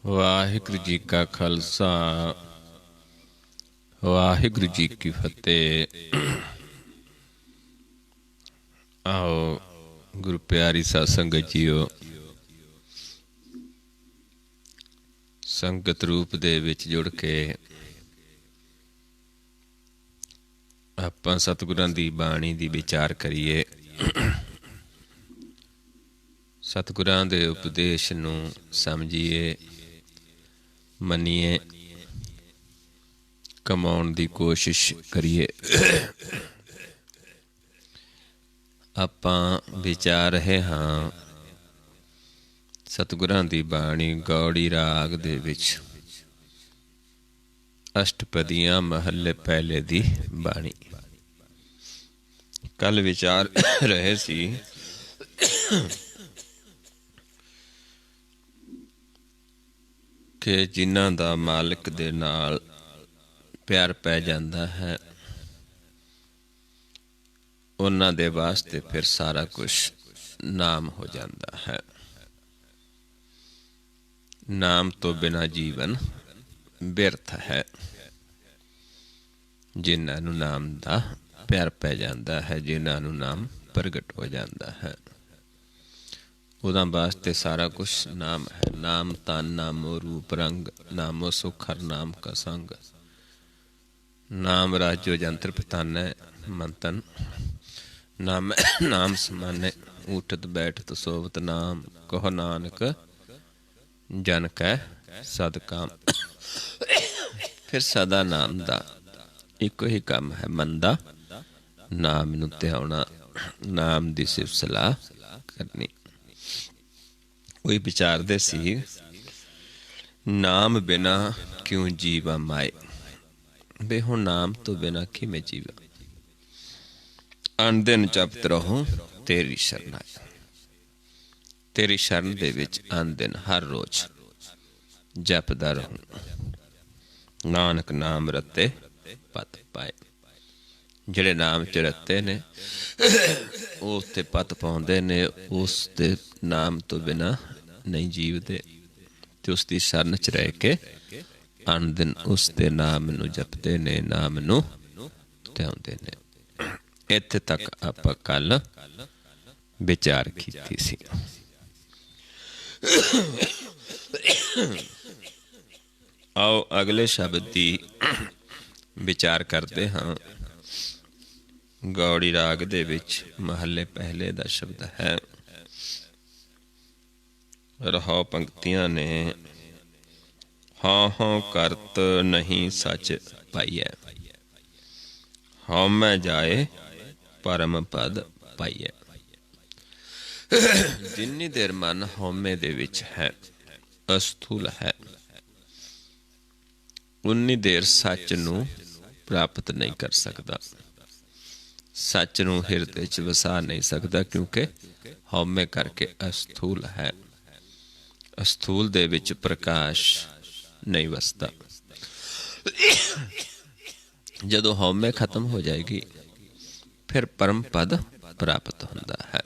ਵਾਹਿਗੁਰੂ ਜੀ ਕਾ ਖਾਲਸਾ ਵਾਹਿਗੁਰੂ ਜੀ ਕੀ ਫਤਿਹ। ਆਓ ਗੁਰੂ ਪਿਆਰੀ ਸਾਧ ਸੰਗਤ ਜੀਓ, ਸੰਗਤ ਰੂਪ ਦੇ ਵਿੱਚ ਜੁੜ ਕੇ ਆਪਾਂ ਸਤਿਗੁਰਾਂ ਦੀ ਬਾਣੀ ਦੀ ਵਿਚਾਰ ਕਰੀਏ। ਸਤਿਗੁਰਾਂ ਦੇ ਉਪਦੇਸ਼ ਨੂੰ ਸਮਝੀਏ, ਮੰਨੀਏ, ਕਮਾਉਣ ਦੀ ਕੋਸ਼ਿਸ਼ ਕਰੀਏ। ਆਪਾਂ ਵਿਚਾਰ ਰਹੇ ਹਾਂ ਸਤਿਗੁਰਾਂ ਦੀ ਬਾਣੀ ਗੌੜੀ ਰਾਗ ਦੇ ਵਿੱਚ ਅਸ਼ਟਪਦੀਆਂ ਮਹੱਲੇ ਪਹਿਲੇ ਦੀ ਬਾਣੀ। ਕੱਲ ਵਿਚਾਰ ਰਹੇ ਸੀ ਕਿ ਜਿਨ੍ਹਾਂ ਦਾ ਮਾਲਕ ਦੇ ਨਾਲ ਪਿਆਰ ਪੈ ਜਾਂਦਾ ਹੈ ਉਹਨਾਂ ਦੇ ਵਾਸਤੇ ਫਿਰ ਸਾਰਾ ਕੁਝ ਨਾਮ ਹੋ ਜਾਂਦਾ ਹੈ। ਨਾਮ ਤੋਂ ਬਿਨਾਂ ਜੀਵਨ ਬਿਰਥ ਹੈ। ਜਿਨ੍ਹਾਂ ਨੂੰ ਨਾਮ ਦਾ ਪਿਆਰ ਪੈ ਜਾਂਦਾ ਹੈ, ਜਿਨ੍ਹਾਂ ਨੂੰ ਨਾਮ ਪ੍ਰਗਟ ਹੋ ਜਾਂਦਾ ਹੈ, ਉਹਦਾ ਵਾਸਤੇ ਸਾਰਾ ਕੁਝ ਨਾਮ ਹੈ। ਨਾਮ ਤਨ, ਨਾਮੋ ਰੂਪ ਰੰਗ, ਨਾਮੋ ਸੁਖ ਹਰ ਨਾਮ ਕਾ ਸੰਗ। ਨਾਮ ਰਾਜੋ ਜੰਤਰ ਪਤਾਨੈ ਮੰਤਨ, ਨਾਮ ਨਾਮ ਸਮਾਨੈ ਉਠਤ ਬੈਠਤ ਸੋਵਤ ਨਾਮ। ਕਹੋ ਨਾਨਕ ਜਨ ਕੈ ਸਦ ਕਾਮ। ਫਿਰ ਸਦਾ ਨਾਮ ਦਾ ਇੱਕੋ ਹੀ ਕੰਮ ਹੈ, ਮਨ ਦਾ ਨਾਮ ਨੂੰ ਧਿਆਉਣਾ, ਨਾਮ ਦੀ ਸਿਫਤ ਸਲਾਹ ਕਰਨੀ। ਉਹੀ ਵਿਚਾਰਦੇ ਸੀ, ਨਾਮ ਬਿਨਾ ਕਿਉਂ ਜੀਵਾ ਮਾਏ। ਬੇ ਹੁਣ ਨਾਮ ਤੋਂ ਬਿਨਾ ਕਿਵੇਂ ਜੀਵਾ। ਅਨ ਦਿਨ ਜਪਤ ਰਹੋ ਤੇਰੀ ਸ਼ਰਨ। ਤੇਰੀ ਸ਼ਰਨ ਦੇ ਵਿੱਚ ਅਨ ਦਿਨ ਹਰ ਰੋਜ਼ ਜਪਦਾ ਰਹੂੰ। ਨਾਨਕ ਨਾਮ ਰਤੇ ਪਤ ਪਾਏ। ਜਿਹੜੇ ਨਾਮ ਚ ਰਤੇ ਨੇ ਉਸ ਤੇ ਪਤ ਪਾਉਂਦੇ ਨੇ, ਉਸ ਦੇ ਨਾਮ ਤੋਂ ਬਿਨਾਂ ਨਹੀਂ ਜੀਵਦੇ ਤੇ ਉਸ ਦੀ ਸ਼ਰਨ ਚ ਰਹਿ ਕੇ ਅਨ ਦਿਨ ਉਸ ਦੇ ਨਾਮ ਨੂੰ ਜਪਦੇ ਨੇ, ਨਾਮ ਨੂੰ ਧਿਆਉਂਦੇ ਨੇ। ਇੱਥੇ ਤੱਕ ਆਪਾਂ ਕੱਲ ਵਿਚਾਰ ਕੀਤੀ ਸੀ। ਆਓ ਅਗਲੇ ਸ਼ਬਦ ਦੀ ਵਿਚਾਰ ਕਰਦੇ ਹਾਂ। ਗੌੜੀ ਰਾਗ ਦੇ ਵਿੱਚ ਮਹੱਲੇ ਪਹਿਲੇ ਦਾ ਸ਼ਬਦ ਹੈ। ਰਹਾਉ ਪੰਕਤੀਆਂ ਨੇ। ਹਾਂ ਹਾਂ ਕਰਤ ਨਹੀਂ ਸੱਚ ਪਾਈਐ, ਹਉਮੈ ਜਾਏ ਪਰਮ ਪਦ ਪਾਈਐ। ਜਿੰਨੀ ਦੇਰ ਮਨ ਹਉਮੈ ਦੇ ਵਿੱਚ ਹੈ, ਅਸਥੂਲ ਹੈ, ਉਨੀ ਦੇਰ ਸੱਚ ਨੂੰ ਪ੍ਰਾਪਤ ਨਹੀਂ ਕਰ ਸਕਦਾ। ਸੱਚ ਨੂੰ ਹਿਰਦੇ ਚ ਵਸਾ ਨਹੀਂ ਸਕਦਾ, ਕਿਉਂਕਿ ਹਉਮੈ ਕਰਕੇ ਅਸਥੂਲ ਹੈ। ਅਸਥੂਲ ਦੇ ਵਿੱਚ ਪ੍ਰਕਾਸ਼ ਨਹੀਂ ਵਸਦਾ। ਜਦੋਂ ਹਉਮੈ ਖਤਮ ਹੋ ਜਾਏਗੀ ਫਿਰ ਪਰਮ ਪਦ ਪ੍ਰਾਪਤ ਹੁੰਦਾ ਹੈ।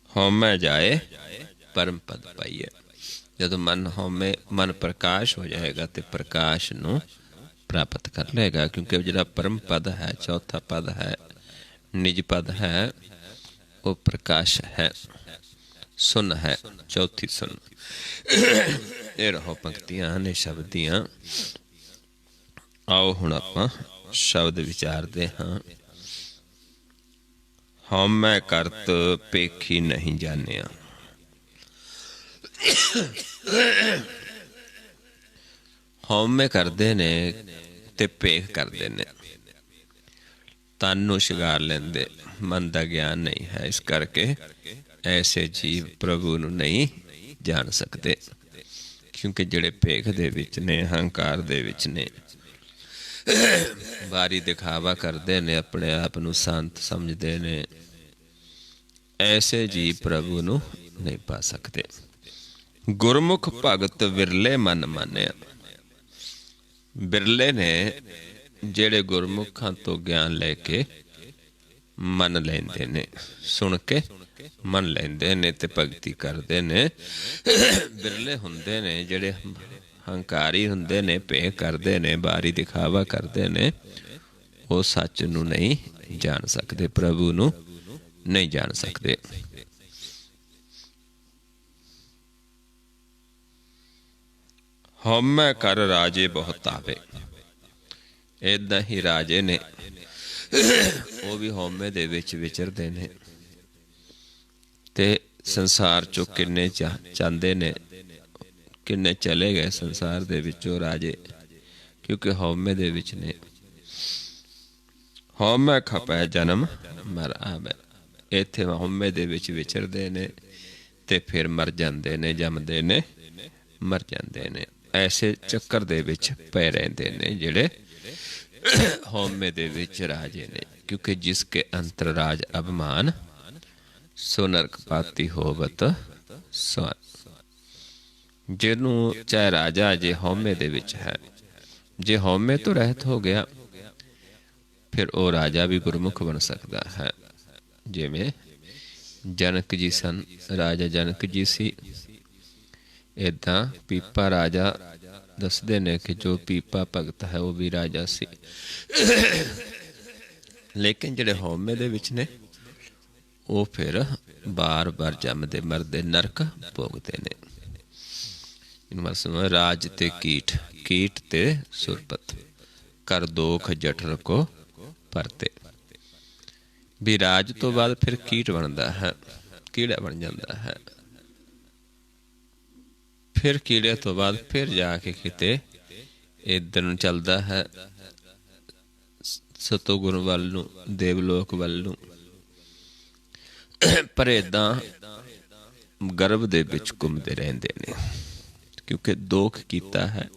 ਹਉਮੈ ਜਾਏ ਪਰਮ ਪਦ ਪਾਈਏ। ਜਦੋਂ ਮਨ ਪ੍ਰਕਾਸ਼ ਹੋ ਜਾਏਗਾ ਤੇ ਪ੍ਰਕਾਸ਼ ਨੂੰ ਪ੍ਰਾਪਤ ਕਰ ਲਏਗਾ, ਕਿਉਂਕਿ ਜਿਹੜਾ ਪਰਮ ਪਦ ਹੈ, ਚੌਥਾ ਪਦ ਹੈ, ਨਿਜ ਪਦ ਹੈ, ਉਹ ਪ੍ਰਕਾਸ਼ ਹੈ, ਸੁਨ ਹੈ, ਚੌਥੀ ਸੁਨ। ਇਹ ਰਹੋ ਪੰਕਤੀਆਂ ਨੇ ਸ਼ਬਦ ਦੀਆਂ। ਆਓ ਹੁਣ ਆਪਾਂ ਸ਼ਬਦ ਵਿਚਾਰਦੇ ਹਾਂ। ਹਉਮੈ ਕਰਤ ਪੇਖੀ ਨਹੀਂ ਜਾਣਿਆ। ਹਉਮੈ ਕਰਦੇ ਨੇ ਤੇ ਭੇਖ ਕਰਦੇ ਨੇ, ਤਨ ਨੂੰ ਸ਼ਿੰਗਾਰ ਲੈਂਦੇ, ਮਨ ਦਾ ਗਿਆਨ ਨਹੀਂ ਹੈ। ਇਸ ਕਰਕੇ ਐਸੇ ਜੀਵ ਪ੍ਰਭੂ ਨੂੰ ਨਹੀਂ ਜਾਣ ਸਕਦੇ, ਕਿਉਂਕਿ ਜਿਹੜੇ ਭੇਖ ਦੇ ਵਿੱਚ ਨੇ, ਹੰਕਾਰ ਦੇ ਵਿੱਚ ਨੇ, ਬਾਰੀ ਦਿਖਾਵਾ ਕਰਦੇ ਨੇ, ਆਪਣੇ ਆਪ ਨੂੰ ਸੰਤ ਸਮਝਦੇ ਨੇ, ਐਸੇ ਜੀਵ ਪ੍ਰਭੂ ਨੂੰ ਨਹੀਂ ਪਾ ਸਕਦੇ। ਗੁਰਮੁਖ ਭਗਤ ਵਿਰਲੇ ਮਨ ਮਾਨਿਆ। ਬਿਰਲੇ ਨੇ ਜਿਹੜੇ ਗੁਰਮੁਖਾਂ ਤੋਂ ਗਿਆਨ ਲੈ ਕੇ ਮੰਨ ਲੈਂਦੇ ਨੇ, ਸੁਣ ਕੇ ਮੰਨ ਲੈਂਦੇ ਨੇ ਤੇ ਭਗਤੀ ਕਰਦੇ ਨੇ। ਬਿਰਲੇ ਹੁੰਦੇ ਨੇ ਜਿਹੜੇ ਹੰਕਾਰੀ ਹੁੰਦੇ ਨੇ, ਭੇ ਕਰਦੇ ਨੇ, ਬਾਰੀ ਦਿਖਾਵਾ ਕਰਦੇ ਨੇ, ਉਹ ਸੱਚ ਨੂੰ ਨਹੀਂ ਜਾਣ ਸਕਦੇ, ਪ੍ਰਭੂ ਨੂੰ ਨਹੀਂ ਜਾਣ ਸਕਦੇ। ਹਉਮੈ ਕਰ ਰਾਜੇ ਬਹੁਤ ਆਵੇ। ਏਦਾਂ ਹੀ ਰਾਜੇ ਨੇ, ਉਹ ਵੀ ਹਉਮੈ ਦੇ ਵਿੱਚ ਵਿਚਰਦੇ ਨੇ ਤੇ ਸੰਸਾਰ ਚੋਂ ਕਿੰਨੇ ਚਾਹੁੰਦੇ ਨੇ, ਕਿੰਨੇ ਚਲੇ ਗਏ ਸੰਸਾਰ ਦੇ ਵਿੱਚੋਂ ਰਾਜੇ, ਕਿਉਂਕਿ ਹਉਮੈ ਦੇ ਵਿੱਚ ਨੇ। ਹਉਮੈ ਖਪੈ ਜਨਮ ਮਰ ਆਵੈ। ਇੱਥੇ ਹਉਮੈ ਦੇ ਵਿੱਚ ਵਿਚਰਦੇ ਨੇ ਤੇ ਫਿਰ ਮਰ ਜਾਂਦੇ ਨੇ, ਜੰਮਦੇ ਨੇ, ਮਰ ਜਾਂਦੇ ਨੇ। ਐਸੇ ਚੱਕਰ ਦੇ ਵਿੱਚ ਪਏ ਰਹਿੰਦੇ ਨੇ ਜਿਹੜੇ ਹਉਮੈ ਦੇ ਵਿੱਚ ਰਾਜੇ ਨੇ। ਕਿਉਂਕਿ ਜਿਸ ਕੇ ਅੰਤਰ ਰਾਜ ਅਭਿਮਾਨ, ਸੋ ਨਰਕ ਪਾਤੀ ਹੋਵਤ ਸਵਨ। ਜਿਹਨੂੰ ਚਾਹੇ ਰਾਜਾ ਜੇ ਹਉਮੈ ਦੇ ਵਿੱਚ ਹੈ, ਜੇ ਹਉਮੈ ਤੋਂ ਰਹਿਤ ਹੋ ਗਿਆ ਫਿਰ ਉਹ ਰਾਜਾ ਵੀ ਗੁਰਮੁਖ ਬਣ ਸਕਦਾ ਹੈ। ਜਿਵੇਂ ਜਨਕ ਜੀ ਸਨ, ਰਾਜਾ ਜਨਕ ਜੀ ਸੀ। ਏਦਾਂ ਪੀਪਾ ਰਾਜਾ ਦੱਸਦੇ ਨੇ ਕਿ ਜੋ ਪੀਪਾ ਭਗਤ ਹੈ ਉਹ ਵੀ ਰਾਜਾ ਸੀ। ਲੇਕਿਨ ਜਿਹੜੇ ਹਉਮੈ ਦੇ ਵਿੱਚ ਨੇ ਉਹ ਫਿਰ ਬਾਰ ਬਾਰ ਜੰਮਦੇ ਮਰਦੇ ਨਰਕ ਭੋਗਦੇ ਨੇ। ਰਾਜ ਤੇ ਕੀਟ, ਕੀਟ ਤੇ ਸੁਰਪਤ, ਕਰ ਦੋਖ ਜਠਰ ਕੋ ਭਰਤੇ। ਵੀ ਰਾਜ ਤੋਂ ਬਾਅਦ ਫਿਰ ਕੀਟ ਬਣਦਾ ਹੈ, ਕੀੜਾ ਬਣ ਜਾਂਦਾ ਹੈ। ਫਿਰ ਕੀੜੇ ਤੋਂ ਬਾਅਦ ਫਿਰ ਜਾ ਕੇ ਕਿਤੇ ਇੱਧਰ ਨੂੰ ਚੱਲਦਾ ਹੈ, ਸਤੋਗੁਣ ਵੱਲ ਨੂੰ, ਦੇਵਲੋਕ ਵੱਲ ਨੂੰ। ਪਰ ਏਦਾਂ ਗਰਭ ਦੇ ਵਿੱਚ ਘੁੰਮਦੇ ਰਹਿੰਦੇ ਨੇ, ਕਿਉਂਕਿ ਦੋਖ ਕੀਤਾ ਹੈ।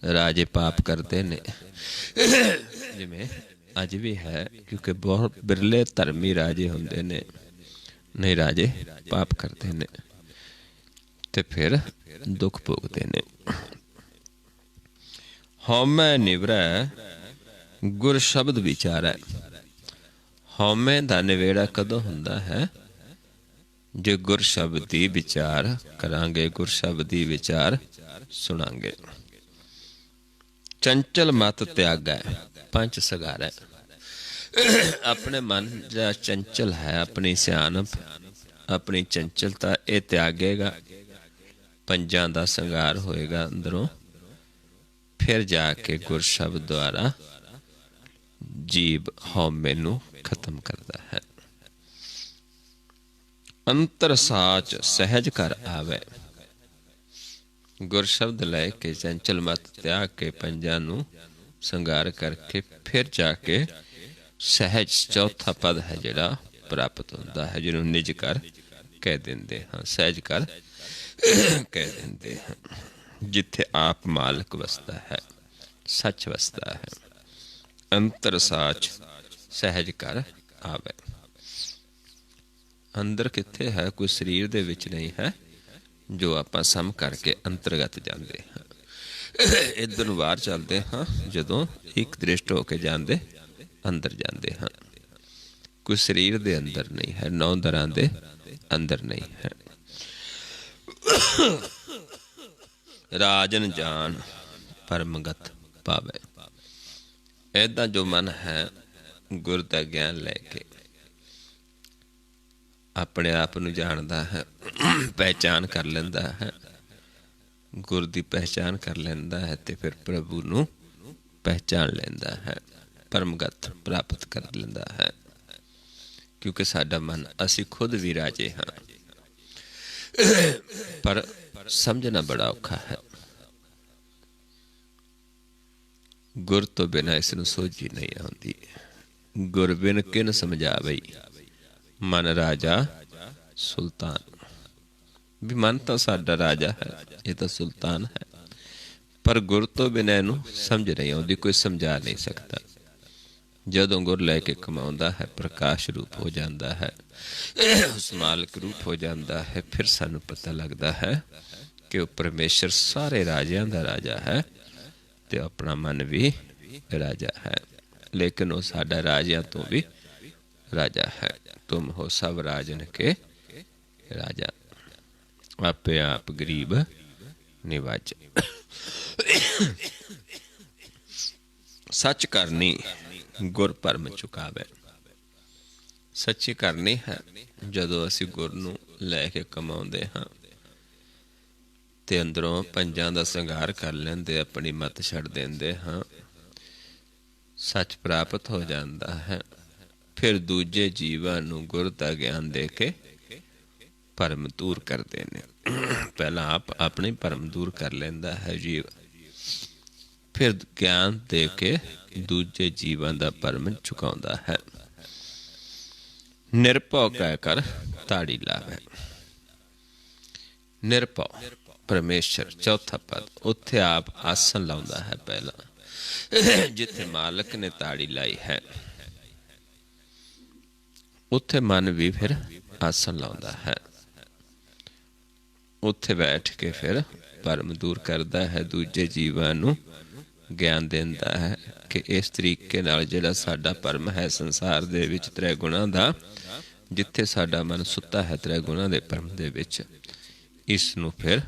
ਰਾਜੇ ਪਾਪ ਕਰਦੇ ਨੇ, ਜਿਵੇਂ ਅੱਜ ਵੀ ਹੈ, ਕਿਉਂਕਿ ਬਹੁਤ ਬਿਰਲੇ ਧਰਮੀ ਰਾਜੇ ਹੁੰਦੇ ਨੇ, ਨਹੀਂ ਰਾਜੇ ਪਾਪ ਕਰਦੇ ਨੇ ਤੇ ਫਿਰ ਦੁੱਖ ਭੋਗਦੇ ਨੇ। ਹਉਮੈ ਨਿਵਰੈ ਗੁਰ ਸ਼ਬਦ ਵਿਚਾਰੈ। ਹਉਮੈ ਦਾ ਨਿਵੇੜਾ ਕਦੋਂ ਹੁੰਦਾ ਹੈ? ਜੇ ਗੁਰ ਸ਼ਬਦ ਦੀ ਵਿਚਾਰ ਕਰਾਂਗੇ, ਗੁਰ ਸ਼ਬਦ ਦੀ ਵਿਚਾਰ ਸੁਣਾਂਗੇ। ਚੰਚਲ ਮਤ ਤਿਆਗੈ ਪੰਚ ਸਗਾਰੈ। ਆਪਣੇ ਮਨ ਜਿਹੜਾ ਚੰਚਲ ਹੈ, ਆਪਣੀ ਸਿਆਣਪ, ਆਪਣੀ ਚੰਚਲਤਾ, ਇਹ ਤਿਆਗੇਗਾ, ਪੰਜਾਂ ਦਾ ਸੰਗਾਰ ਹੋਏਗਾ ਅੰਦਰੋਂ। ਫਿਰ ਜਾ ਕੇ ਗੁਰ ਸ਼ਬਦ ਦੁਆਰਾ ਜੀਵ ਹਉਮੈ ਨੂੰ ਖਤਮ ਕਰਦਾ ਹੈ। ਅੰਤਰ ਸਾਚ ਸਹਿਜ ਕਰ ਆਵੇ। ਗੁਰ ਸ਼ਬਦ ਲੈ ਕੇ ਚੰਚਲ ਮਤ ਤਿਆਗ ਕੇ ਪੰਜਾਂ ਨੂੰ ਸੰਗਾਰ ਕਰਕੇ ਫਿਰ ਜਾ ਕੇ ਸਹਿਜ, ਚੌਥਾ ਪਦ ਹੈ ਜਿਹੜਾ ਪ੍ਰਾਪਤ ਹੁੰਦਾ ਹੈ, ਜਿਹਨੂੰ ਨਿਜ ਕਰ ਕਹਿ ਦਿੰਦੇ ਹਾਂ, ਸਹਿਜ ਕਰ ਕਹਿ ਦਿੰਦੇ ਹਾਂ। ਜਿੱਥੇ ਆਪ ਮਾਲਕ ਵਸਦਾ ਹੈ, ਸੱਚ ਵਸਦਾ ਹੈ। ਅੰਤਰ ਸਾਚ ਸਹਿਜ ਕਰ ਆਵੇ। ਅੰਦਰ ਕਿੱਥੇ ਹੈ? ਕੋਈ ਸਰੀਰ ਦੇ ਵਿੱਚ ਨਹੀਂ ਹੈ, ਜੋ ਆਪਾਂ ਸਮ ਕਰਕੇ ਅੰਤਰਗਤ ਜਾਂਦੇ ਹਾਂ। ਇੱਧਰ ਨੂੰ ਬਾਹਰ ਚੱਲਦੇ ਹਾਂ ਜਦੋਂ ਇੱਕ ਦ੍ਰਿਸ਼ਟ ਹੋ ਕੇ ਜਾਂਦੇ ਅੰਦਰ ਜਾਂਦੇ ਹਾਂ। ਕੋਈ ਸਰੀਰ ਦੇ ਅੰਦਰ ਨਹੀਂ ਹੈ, ਨੌ ਦਰਾਂ ਦੇ ਅੰਦਰ ਨਹੀਂ ਹੈ। ਰਾਜਨ ਜਾਨ ਪਰਮਗਤ ਪਾਵੇ। ਏਦਾਂ ਜੋ ਮਨ ਹੈ ਗੁਰ ਦਾ ਗਿਆਨ ਲੈ ਕੇ ਆਪਣੇ ਆਪ ਨੂੰ ਜਾਣਦਾ ਹੈ, ਪਹਿਚਾਨ ਕਰ ਲੈਂਦਾ ਹੈ, ਗੁਰ ਦੀ ਪਹਿਚਾਨ ਕਰ ਲੈਂਦਾ ਹੈ ਤੇ ਫਿਰ ਪ੍ਰਭੂ ਨੂੰ ਪਹਿਚਾਨ ਲੈਂਦਾ ਹੈ, ਪਰਮਗਤ ਪ੍ਰਾਪਤ ਕਰ ਲੈਂਦਾ ਹੈ। ਕਿਉਂਕਿ ਸਾਡਾ ਮਨ, ਅਸੀਂ ਖੁਦ ਵੀ ਰਾਜੇ ਹਾਂ, ਪਰ ਸਮਝਣਾ ਬੜਾ ਔਖਾ ਹੈ। ਗੁਰ ਤੋਂ ਬਿਨਾਂ ਇਸ ਨੂੰ ਸੋਝੀ ਨਹੀਂ ਆਉਂਦੀ। ਗੁਰ ਬਿਨ ਕਿਨ ਸਮਝਾਵਈ, ਮਨ ਰਾਜਾ ਸੁਲਤਾਨ। ਵੀ ਮਨ ਤਾਂ ਸਾਡਾ ਰਾਜਾ ਹੈ, ਇਹ ਤਾਂ ਸੁਲਤਾਨ ਹੈ, ਪਰ ਗੁਰ ਤੋਂ ਬਿਨਾਂ ਇਹਨੂੰ ਸਮਝ ਨਹੀਂ ਆਉਂਦੀ, ਕੋਈ ਸਮਝਾ ਨਹੀਂ ਸਕਦਾ। ਜਦੋਂ ਗੁਰ ਲੈ ਕੇ ਕਮਾਉਂਦਾ ਹੈ, ਪ੍ਰਕਾਸ਼ ਰੂਪ ਹੋ ਜਾਂਦਾ ਹੈ, ਉਸ ਮਾਲਕ ਰੂਪ ਹੋ ਜਾਂਦਾ ਹੈ, ਫਿਰ ਸਾਨੂੰ ਪਤਾ ਲੱਗਦਾ ਹੈ ਕਿ ਉਹ ਪਰਮੇਸ਼ਰ ਸਾਰੇ ਰਾਜਿਆਂ ਦਾ ਰਾਜਾ ਹੈ ਤੇ ਆਪਣਾ ਮਨ ਵੀ ਰਾਜਾ ਹੈ। ਲੇਕਿਨ ਉਹ ਸਾਡਾ ਰਾਜਿਆਂ ਤੋਂ ਵੀ राजा है। तुम हो सब राजन के राजा, आपे आप गरीब निवाज। सच करनी गुर परम चुकावे। सच्ची करनी है ਜਦੋਂ ਅਸੀਂ ਗੁਰ ਨੂੰ ਲੈ ਕੇ ਕਮਾਉਂਦੇ ਹਾਂ ਤੇ ਅੰਦਰੋਂ ਪੰਜਾਂ ਦਾ ਸੰਘਾਰ ਕਰ ਲੈਂਦੇ, ਆਪਣੀ ਮੱਤ ਛੱਡ ਦਿੰਦੇ ਹਾਂ, ਸੱਚ ਪ੍ਰਾਪਤ ਹੋ ਜਾਂਦਾ ਹੈ। ਫਿਰ ਦੂਜੇ ਜੀਵਾਂ ਨੂੰ ਗੁਰ ਦਾ ਗਿਆਨ ਦੇ ਕੇ ਭਰਮ ਦੂਰ ਕਰਦੇ ਨੇ। ਪਹਿਲਾਂ ਆਪ ਆਪਣੇ ਭਰਮ ਦੂਰ ਕਰ ਲੈਂਦਾ ਹੈ ਜੀਵ, ਫਿਰ ਗਿਆਨ ਦੇ ਕੇ ਦੂਜੇ ਜੀਵਾਂ ਦਾ ਭਰਮ ਚੁਕਾਉਂਦਾ ਹੈ। ਨਿਰਭਉ ਕਹਿ ਕਰ ਤਾੜੀ ਲਾਵੇ। ਨਿਰਭਉ ਪਰਮੇਸ਼ਰ ਚੌਥਾ ਪਦ, ਉੱਥੇ ਆਪ ਆਸਣ ਲਾਉਂਦਾ ਹੈ। ਪਹਿਲਾਂ ਜਿੱਥੇ ਮਾਲਕ ਨੇ ਤਾੜੀ ਲਾਈ ਹੈ ਉੱਥੇ ਮਨ ਵੀ ਫਿਰ ਆਸਣ ਲਾਉਂਦਾ ਹੈ। ਉੱਥੇ ਬੈਠ ਕੇ ਫਿਰ ਭਰਮ ਦੂਰ ਕਰਦਾ ਹੈ, ਦੂਜੇ ਜੀਵਾਂ ਨੂੰ ਗਿਆਨ ਦਿੰਦਾ ਹੈ ਕਿ ਇਸ ਤਰੀਕੇ ਨਾਲ ਜਿਹੜਾ ਸਾਡਾ ਭਰਮ ਹੈ ਸੰਸਾਰ ਦੇ ਵਿੱਚ ਤ੍ਰੈ ਗੁਣਾ ਦਾ, ਜਿੱਥੇ ਸਾਡਾ ਮਨ ਸੁੱਤਾ ਹੈ ਤ੍ਰੈ ਗੁਣਾ ਦੇ ਭਰਮ ਦੇ ਵਿੱਚ, ਇਸ ਨੂੰ ਫਿਰ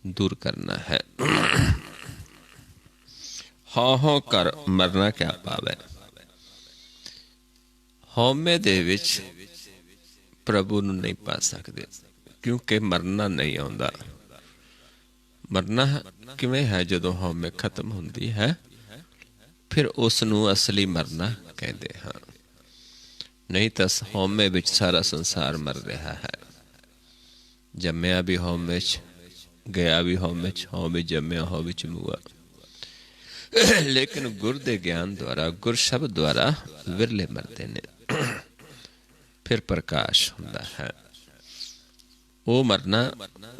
ਦੂਰ ਕਰਨਾ ਹੈ। ਹਉ ਹਉ ਕਰ ਮਰਨਾ ਕਿਆ ਪਾਵੇ। ਹਉਮੈ ਦੇ ਵਿੱਚ ਪ੍ਰਭੂ ਨੂੰ ਨਹੀਂ ਪਾ ਸਕਦੇ, ਕਿਉਂਕਿ ਮਰਨਾ ਨਹੀਂ ਆਉਂਦਾ। ਮਰਨਾ ਕਿਵੇਂ ਹੈ? ਜਦੋਂ ਹਉਮੈ ਖਤਮ ਹੁੰਦੀ ਹੈ ਫਿਰ ਉਸ ਨੂੰ ਅਸਲੀ ਮਰਨਾ ਕਹਿੰਦੇ ਹਾਂ। ਨਹੀਂ ਤਾਂ ਹਉਮੈ ਵਿੱਚ ਸਾਰਾ ਸੰਸਾਰ ਮਰ ਰਿਹਾ ਹੈ। ਜੰਮਿਆ ਵੀ ਹਉਮੈ 'ਚ, ਗਿਆ ਵੀ ਹਉਮੈ 'ਚ, ਹਉਮੈ ਜੰਮਿਆ ਹਉ ਵਿੱਚ ਮੁਆ। ਲੇਕਿਨ ਗੁਰ ਦੇ ਗਿਆਨ ਦੁਆਰਾ, ਗੁਰ ਸ਼ਬਦ ਦੁਆਰਾ ਵਿਰਲੇ ਮਰਦੇ ਨੇ। ਫਿਰ ਪ੍ਰਕਾਸ਼ ਹੁੰਦਾ ਹੈ। ਉਹ ਮਰਨਾ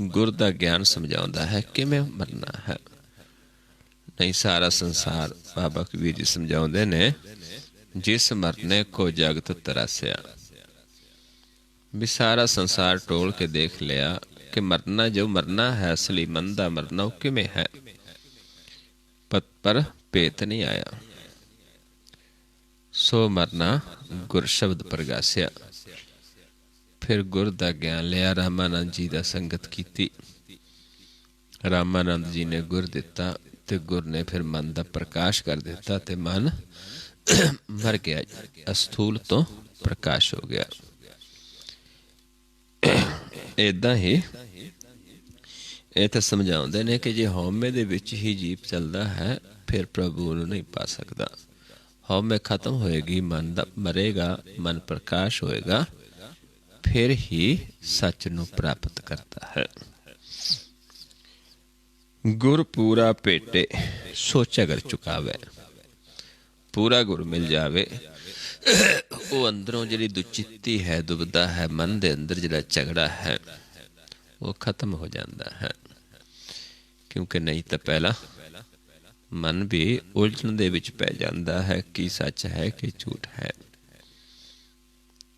ਗੁਰ ਦਾ ਗਿਆਨ ਸਮਝਾਉਂਦਾ ਹੈ ਕਿਵੇਂ ਮਰਨਾ ਹੈ। ਨਹੀਂ ਸਾਰਾ ਸੰਸਾਰ, ਬਾਬਾ ਕਬੀਰ ਜੀ ਸਮਝਾਉਂਦੇ ਨੇ, ਜਿਸ ਮਰਨੇ ਕੋ ਜਗਤ ਤਰਾਸਿਆ। ਵੀ ਸਾਰਾ ਸੰਸਾਰ ਟੋਲ ਕੇ ਦੇਖ ਲਿਆ ਕਿ ਮਰਨਾ, ਜੋ ਮਰਨਾ ਹੈ ਅਸਲੀ ਮਨ ਦਾ ਮਰਨਾ, ਉਹ ਕਿਵੇਂ ਹੈ, ਪਰ ਭੇਤ ਨਹੀਂ ਆਇਆ। ਸੋ ਮਰਨਾ ਗੁਰ ਸ਼ਬਦ ਪ੍ਰਗਾਸਿਆ। ਫਿਰ ਗੁਰ ਦਾ ਗਿਆਨ ਲਿਆ, ਰਾਮਾਨੰਦ ਜੀ ਦਾ ਸੰਗਤ ਕੀਤੀ। ਰਾਮਾਨੰਦ ਜੀ ਨੇ ਗੁਰ ਦਿੱਤਾ ਤੇ ਗੁਰ ਨੇ ਫਿਰ ਮਨ ਦਾ ਪ੍ਰਕਾਸ਼ ਕਰ ਦਿੱਤਾ ਤੇ ਮਨ ਮਰ ਗਿਆ, ਅਸਥੂਲ ਤੋਂ ਪ੍ਰਕਾਸ਼ ਹੋ ਗਿਆ। ਏਦਾਂ ਹੀ ਇਹ ਤਾਂ ਸਮਝਾਉਂਦੇ ਨੇ ਕਿ ਜੇ ਹਉਮੈ ਦੇ ਵਿੱਚ ਹੀ ਜੀਵ ਚੱਲਦਾ ਹੈ ਫਿਰ ਪ੍ਰਭੂ ਨੂੰ ਨਹੀਂ ਪਾ ਸਕਦਾ। ਹਉਮੈ ਖਤਮ ਹੋਏਗੀ, ਮਨ ਦਾ ਮਰੇਗਾ, ਮਨ ਪ੍ਰਕਾਸ਼ ਹੋਏਗਾ, ਫਿਰ ਹੀ ਸੱਚ ਨੂੰ ਪ੍ਰਾਪਤ ਕਰਦਾ ਹੈ। ਗੁਰ ਪੂਰਾ ਭੇਟੇ ਸੋਚ ਅਗਰ ਚੁਕਾਵੇ। ਪੂਰਾ ਗੁਰ ਮਿਲ ਜਾਵੇ, ਉਹ ਅੰਦਰੋਂ ਜਿਹੜੀ ਦੁਚਿੱਤੀ ਹੈ, ਦੁਬਿਧਾ ਹੈ, ਮਨ ਦੇ ਅੰਦਰ ਜਿਹੜਾ ਝਗੜਾ ਹੈ ਉਹ ਖਤਮ ਹੋ ਜਾਂਦਾ ਹੈ। ਕਿਉਂਕਿ ਨਹੀਂ ਤਾਂ ਪਹਿਲਾਂ ਮਨ ਵੀ ਉਲਝਣ ਦੇ ਵਿੱਚ ਪੈ ਜਾਂਦਾ ਹੈ ਕਿ ਸੱਚ ਹੈ ਕਿ ਝੂਠ ਹੈ,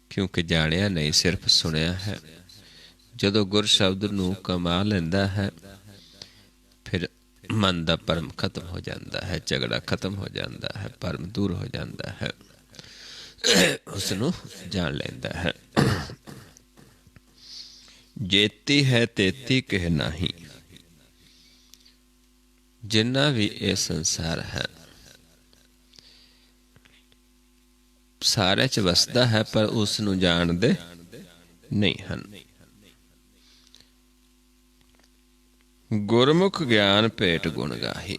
ਕਿਉਂਕਿ ਜਾਣਿਆ ਨਹੀਂ, ਸਿਰਫ ਸੁਣਿਆ ਹੈ। ਜਦੋਂ ਗੁਰ ਸ਼ਬਦ ਨੂੰ ਕਮਾ ਲੈਂਦਾ ਹੈ ਫਿਰ ਮਨ ਦਾ ਭਰਮ ਖਤਮ ਹੋ ਜਾਂਦਾ ਹੈ, ਝਗੜਾ ਖਤਮ ਹੋ ਜਾਂਦਾ ਹੈ, ਭਰਮ ਦੂਰ ਹੋ ਜਾਂਦਾ ਹੈ, ਉਸ ਨੂੰ ਜਾਣ ਲੈਂਦਾ ਹੈ। ਜੇਤੀ ਹੈ ਤੇਤੀ ਕਹਿ ਨਹੀਂ। ਜਿੰਨਾ ਵੀ ਇਹ ਸੰਸਾਰ ਹੈ ਸਾਰਿਆਂ 'ਚ ਵਸਦਾ ਹੈ, ਪਰ ਉਸ ਨੂੰ ਜਾਣਦੇ ਨਹੀਂ ਹਨ। ਗੁਰਮੁਖ ਗਿਆਨ ਭੇਟ ਗੁਣ ਗਾਹੀ।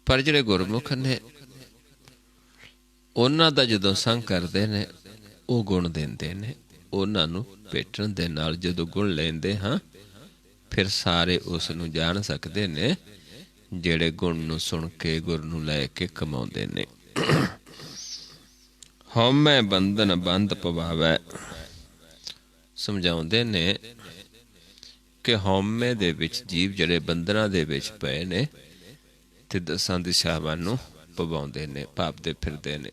ਪਰ ਜਿਹੜੇ ਗੁਰਮੁਖ ਨੇ ਉਹਨਾਂ ਦਾ ਜਦੋਂ ਸੰਗ ਕਰਦੇ ਨੇ ਉਹ ਗੁਣ ਦਿੰਦੇ ਨੇ। ਉਹਨਾਂ ਨੂੰ ਭੇਟਣ ਦੇ ਨਾਲ ਜਦੋਂ ਗੁਣ ਲੈਂਦੇ ਹਾਂ ਫਿਰ ਸਾਰੇ ਉਸ ਨੂੰ ਜਾਣ ਸਕਦੇ ਨੇ, ਜਿਹੜੇ ਗੁਣ ਨੂੰ ਸੁਣ ਕੇ ਗੁਰ ਨੂੰ ਲੈ ਕੇ ਕਮਾਉਂਦੇ ਨੇ। ਹਉਮੈ ਬੰਧਨ ਬੰਧ ਪਵਾਵੈ। ਸਮਝਾਉਂਦੇ ਨੇ ਕਿ ਹਉਮੈ ਦੇ ਵਿੱਚ ਜੀਵ ਜਿਹੜੇ ਬੰਧਨਾਂ ਦੇ ਵਿੱਚ ਪਏ ਨੇ ਤੇ ਦਸਾਂ ਦਿਸ਼ਾਵਾਂ ਨੂੰ ਪਵਾਉਂਦੇ ਨੇ, ਭਾਵਦੇ ਫਿਰਦੇ ਨੇ।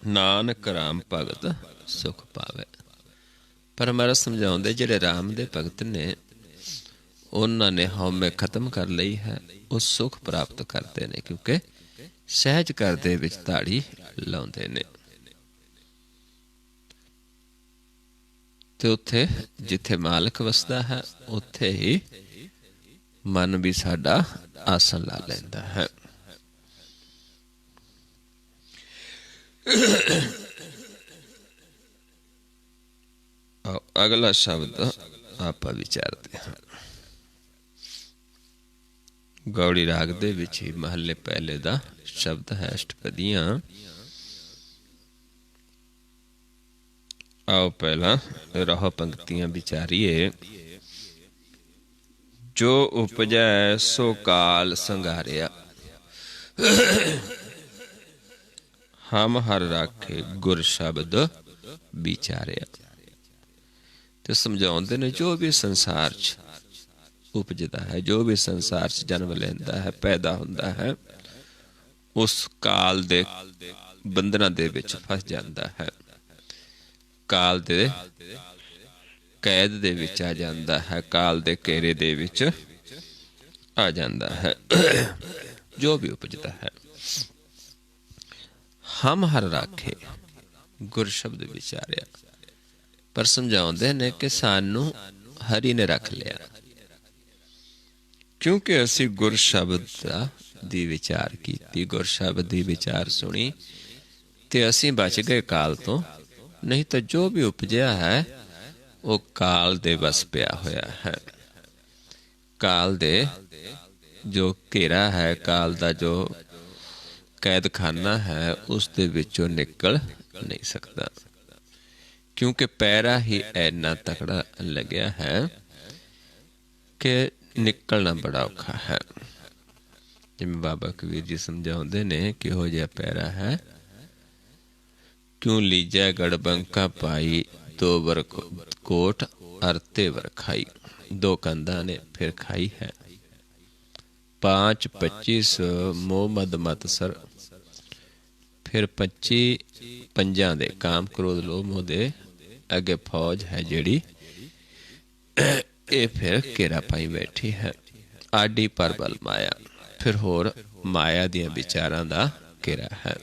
ਨਾਨਕ ਰਾਮ ਭਗਤ ਸੁਖ ਪਾਵੇ। ਪਰ ਮਹਾਰਾਜ ਸਮਝਾਉਂਦੇ ਜਿਹੜੇ ਰਾਮ ਦੇ ਭਗਤ ਨੇ ਉਹਨਾਂ ਨੇ ਹਉਮੈ ਖਤਮ ਕਰ ਲਈ ਹੈ, ਉਹ ਸੁਖ ਪ੍ਰਾਪਤ ਕਰਦੇ ਨੇ, ਕਿਉਂਕਿ सहज घर दे विच ताड़ी लाउंदे ने। ते उत्थे जिथे मालक वसदा है उत्थे ही मन भी साडा आसन ला लैंदा है। अगला शब्द आप विचारते हैं। गौड़ी राग दे विच ही महले पहले दा शब्द है अष्टपदियां। आओ पहला रहो पंक्तियां विचारिए। जो उपजै सो काल संगारिया, हम हर राखे गुर शब्द विचारिया। तो समझाते ने जो भी संसार च उपजदा है, जो भी संसार च जन्म लेंदा है, पैदा होंदा है, उस काल दे बंधना दे विच फस जांदा है, काल दे कैद दे विच आ जांदा है, काल दे घेरे दे विच आ जांदा है। जो भी उपजदा है हम हर राखे गुर शब्द विचारिया। पर समझाते ने कि सानू हरि ने रख लिया, क्योंकि असी गुर शब्द दी विचार की, गुर शब्द दी विचार सुनी, ते असी बच गए काल तो। नहीं तो जो भी उपजया है वो काल दे बस पिया होया है। काल दे जो घेरा है, काल दा जो कैद खाना है, उस दे विचों निकल नहीं सकता, क्योंकि पैरा ही इन्ना तकड़ा लग्या है कि निकलना बड़ा औखा है। जिवें बाबा कबीर जी समझाते ने कि हो जिहा पैरा है, क्यों लीजै गड़बंका पाई, दो वर कोट अरते वर खाई। दो कंधा ने फिर खाई है, 5-25 मोह मद मत सर, फिर 25 पंजां दे काम क्रोध लोभ मोह दे अगे फौज है जिहड़ी ये फिर घेरा पाई बैठी है। आडी पर बल माया, फिर होर माया दियां विचारां दा घेरा है।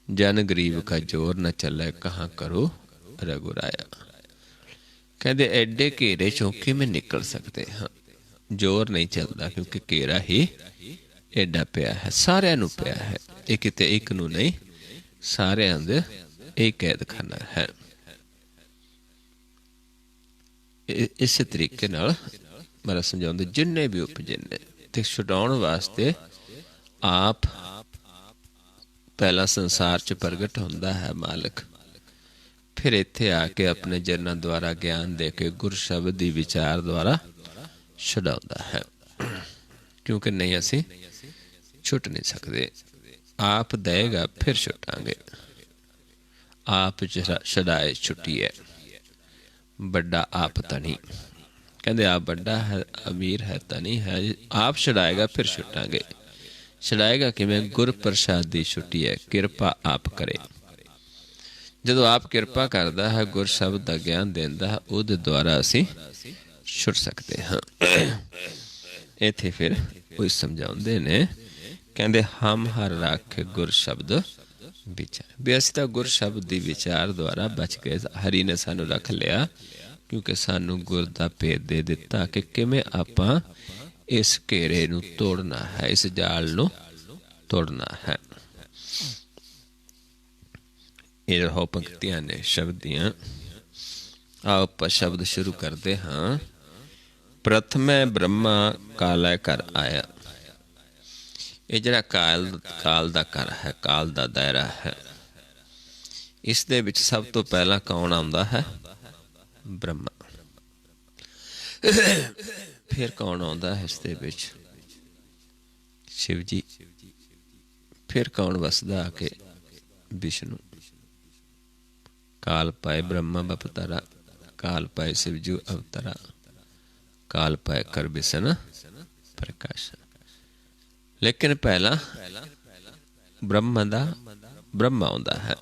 जन गरीब का जोर न चले, कहाँ करो रघुराया। कहते एडे घेरे चों किवें निकल सकते हाँ, जोर नहीं चलता, क्योंकि घेरा ही एडा पिया है, सारियां नूं पिया है। ये किते एक नूं नहीं, सारियां दे एक कैद खाना है। इस तरीके नाल मेरा समझाउंदे जिन्ने भी उपजे ने ते छुड़ाउण वास्ते आप पहला संसार च प्रगट होंदा है मालक, फिर इत्थे आके अपने जनां द्वारा ज्ञान दे के गुर शब्द दी विचार द्वारा छुड़ाउंदा है। क्योंकि नहीं असी छुट नहीं सकते, आप देगा फिर छुटांगे। आप छड़ाए छुट्टिए, बड़ा आप तनी। कहते आप बड़ा है, अमीर है, तनी है, आप छड़ाएगा फिर छुटांगे। छड़ाएगा किवें? गुर प्रसादी छुट्टी है, किरपा आप करे। जदों आप किरपा करदा है, गुर शब्द दा ज्ञान देंदा है, उहदे द्वारा असी छुट सकते हाँ। इत्थे फिर कोई समझाउंदे ने, कहते हम हर राखे गुर शब्द विचार। भी असीं तां गुर शब्द दी विचार द्वारा बच गए, हरि ने सानू रख लिया, क्योंकि सानू गुर दा भेद दे दिता कि किवें आपां इस घेरे नूं तोड़ना है, इस जाल नूं तोड़ना है। ये रहो पंक्तियां ने शब्द दियां। आओ आपां शब्द शुरू करते हाँ। प्रथमै ब्रह्मा कालै कर आया। ये जिहड़ा काल दा घर है, काल दा दायरा है, इस दे विच सब तो पहला कौन आउंदा है? ब्रह्मा। फिर कौन आउंदा है इस दे विच? शिव जी। फिर कौन वसदा आके? विष्णु। काल पाए ब्रह्मा बपतारा, काल पाए शिवजू अवतारा, काल पाए कर बिसन प्रकाश। लेकिन पहला ब्रह्म दा ब्रह्म आउंदा है।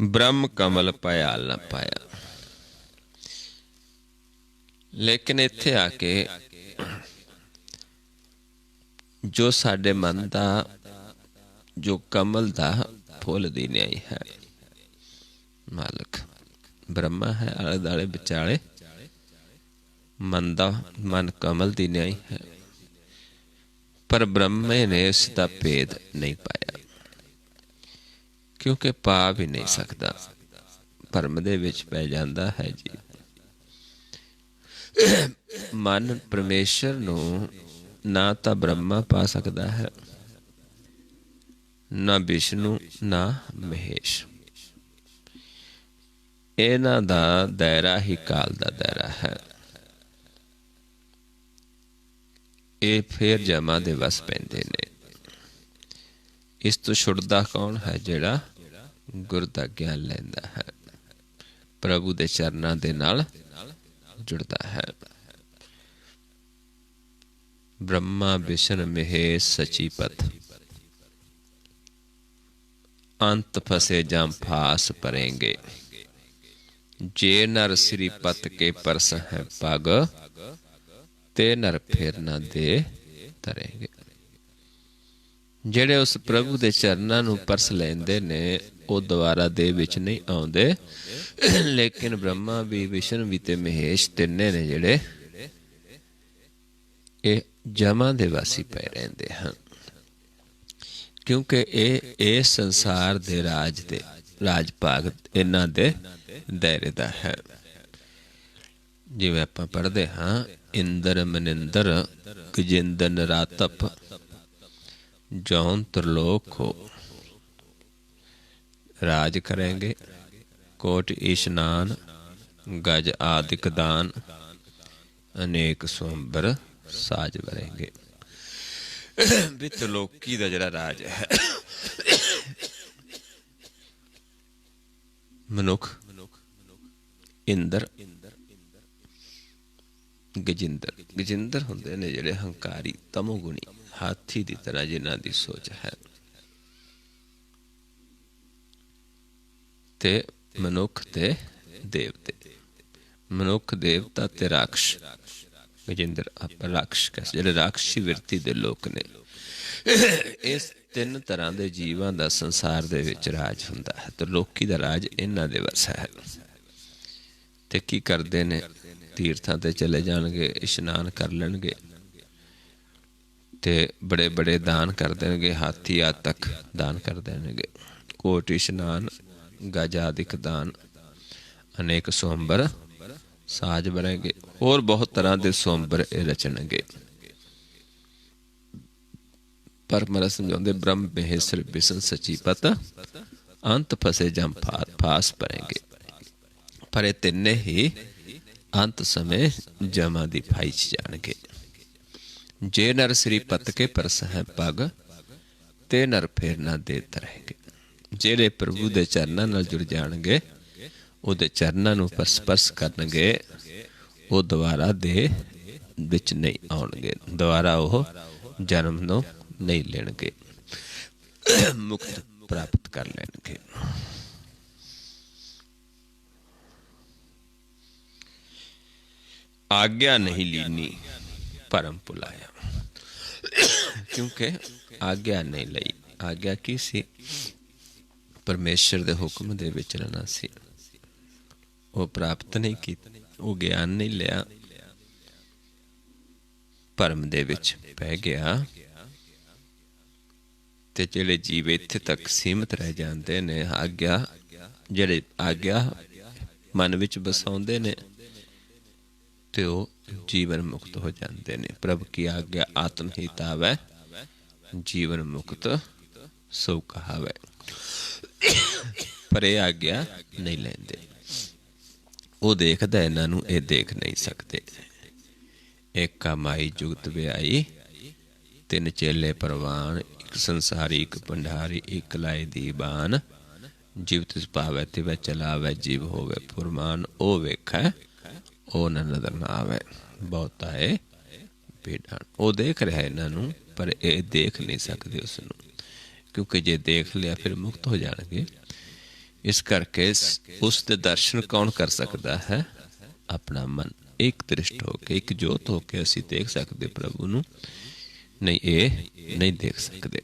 ब्रह्म कमल पाया न पाया। लेकिन इत्थे आके ਜੋ ਸਾਡੇ ਮਨ ਦਾ, ਜੋ ਕਮਲ ਦਾ ਫੁੱਲ ਦੀ ਨਿਆਈ ਹੈ। ਮਾਲਕ ਬ੍ਰਹਮਾ ਹੈ, ਆਲੇ ਦੁਆਲੇ ਵਿਚਾਲੇ ਮਨ ਕਮਲ ਦੀ ਨਿਆਈ ਹੈ। ਪਰ ਬ੍ਰਹਮੇ ਨੇ ਇਸ ਦਾ ਭੇਦ ਨਹੀਂ ਪਾਇਆ, ਕਿਉਂਕਿ ਪਾ ਵੀ ਨਹੀਂ ਸਕਦਾ, ਭਰਮ ਦੇ ਵਿੱਚ ਪੈ ਜਾਂਦਾ ਹੈ ਜੀ। ਮਨ ਪਰਮੇਸ਼ਰ ਨੂੰ ਨਾ ਤਾਂ ਬ੍ਰਹਮਾ ਪਾ ਸਕਦਾ ਹੈ, ਨਾ ਵਿਸ਼ਨੂੰ, ਨਾ ਮਹੇਸ਼। ਇਹਨਾਂ ਦਾ ਦਾਇਰਾ ਹੀ ਕਾਲ ਦਾ ਦਾਇਰਾ ਹੈ। ਇਹ ਫੇਰ ਜਮਾ ਦੇ ਵਸ ਪੈਂਦੇ ਨੇ। ਇਸ ਤੋਂ ਛੁੱਟਦਾ ਕੌਣ ਹੈ? ਜਿਹੜਾ ਗੁਰ ਦਾ ਗਿਆਨ ਲੈਂਦਾ ਹੈ, ਪ੍ਰਭੂ ਦੇ ਚਰਨਾਂ ਦੇ ਨਾਲ ਜੁੜਦਾ ਹੈ। ब्रह्मा विष्णु महेश सचिपत, अंत फसे जम फास परेंगे। जे नर श्रीपत के परस है पग, ते नर फिर न दे तरेंगे। ਜਿਹੜੇ ਉਸ ਪ੍ਰਭੂ ਦੇ ਚਰਨਾਂ ਨੂੰ ਪਰਸ ਲੈਂਦੇ ਨੇ ਉਹ ਦੁਬਾਰਾ ਦੇ ਵਿੱਚ ਨਹੀਂ ਆਉਂਦੇ। ਲੇਕਿਨ ਬ੍ਰਹਮਾ ਵੀ, ਵਿਸ਼ਨ ਵੀ ਤੇ ਮਹੇਸ਼ ਤਿੰਨੇ ਨੇ ਜਿਹੜੇ ਇਹ ਜਮਾਂ ਦੇ ਵਾਸੀ ਪਏ ਰਹਿੰਦੇ ਹਨ, ਕਿਉਂਕਿ ਇਹ ਸੰਸਾਰ ਦੇ ਰਾਜ ਭਾਗ ਇਹਨਾਂ ਦੇ ਦਾਇਰੇ ਦਾ ਹੈ। ਜਿਵੇਂ ਆਪਾਂ ਪੜ੍ਹਦੇ ਹਾਂ, ਇੰਦਰ ਮਨਿੰਦਰ ਗਜਿੰਦਰ ਨਰਾਤਪ जौन त्रिलोक हो राज करेंगे। कोट इशनान गज आदिक दान, अनेक स्वंबर साज भरेंगे। भी त्रिलोकी दा जिहड़ा राज है, मनुख, इंद्र, गजिंदर हुंदे ने जिहड़े हंकारी तमोगुणी हाथी की तरह जिन्हां दी सोच है, ते मनुख ते देवते, मनुख देवता ते राक्ष। गजिंदर राक्ष जिहड़े राक्षसी विरती दे लोक ने। इस तीन तरह के जीवां दा संसार दे विच राज हुंदा है, ते लोकी दा राज इन्हां दे वस है। ते की करदे ने? तीर्थां ते चले जाणगे, इशनान कर लैणगे, ते बड़े बड़े दान कर देंगे, हाथी आदि तक दान कर देंगे। कोट इशनान गज आदिक दान, अनेक स्वंबर साज बनेंगे। और बहुत तरह के स्वंबर रचनगे। पर महाराज समझाते, ब्रह्म महेश्वर विष्णु सचिपत, अंत फसे जम फास परेंगे। पर ये तिन्ने ही अंत समय जमा दी फाई च जाणगे। जे नर श्रीपत के परस है पग, ते नर फिर ना दे तरेंगे। जेड़े प्रभु दे चरनां नाल जुड़ जाणगे, उहदे चरनां नूं स्पर्श करनगे, वो दोबारा दे विच नहीं आउणगे, दोबारा वो जन्म नूं नहीं लेणगे, मुक्त प्राप्त कर लेणगे। आज्ञा नहीं लीनी परम भुलाया। क्योंकि आज्ञा नहीं लई। आज्ञा की सी? परमेश्वर दे हुक्म दे विच रहना सी। वो प्राप्त नहीं की, वो ज्ञान नहीं लिया, भरम दे विच पै गया। ते जिहड़े जीव इत्थे तक सीमित रह जाते ने, आज्ञा जिहड़े आज्ञा मन विच बसाउंदे ने, ते वो जीवन मुक्त हो जाते हैं। प्रभु की आज्ञा आत्म ही तावै, जीवन मुक्त सो कहावै। पर यह आज्ञा नहीं लेंदे। वो देखदा इन्हां नूं, ये देख नहीं सकते। एक माई जुगत ब्याई, तीन चेले परवान, एक संसारी, एक भंडारी, एक लाए दीवान। जीव तिस पावै तिवै चलावै, जीव होवे फुरमान। ओ वेखै ओ न नजर ना आवे, बहुता है बेडान। वो देख रहा है इन्हों, पर ये देख नहीं सकते उसनों, क्योंकि जे देख लिया फिर मुक्त हो जाएंगे। इस करके उसके दर्शन कौन कर सकता है? अपना मन एक दृष्ट होके, एक जोत होके असी देख सकते प्रभु नूं। नहीं ये नहीं देख सकते।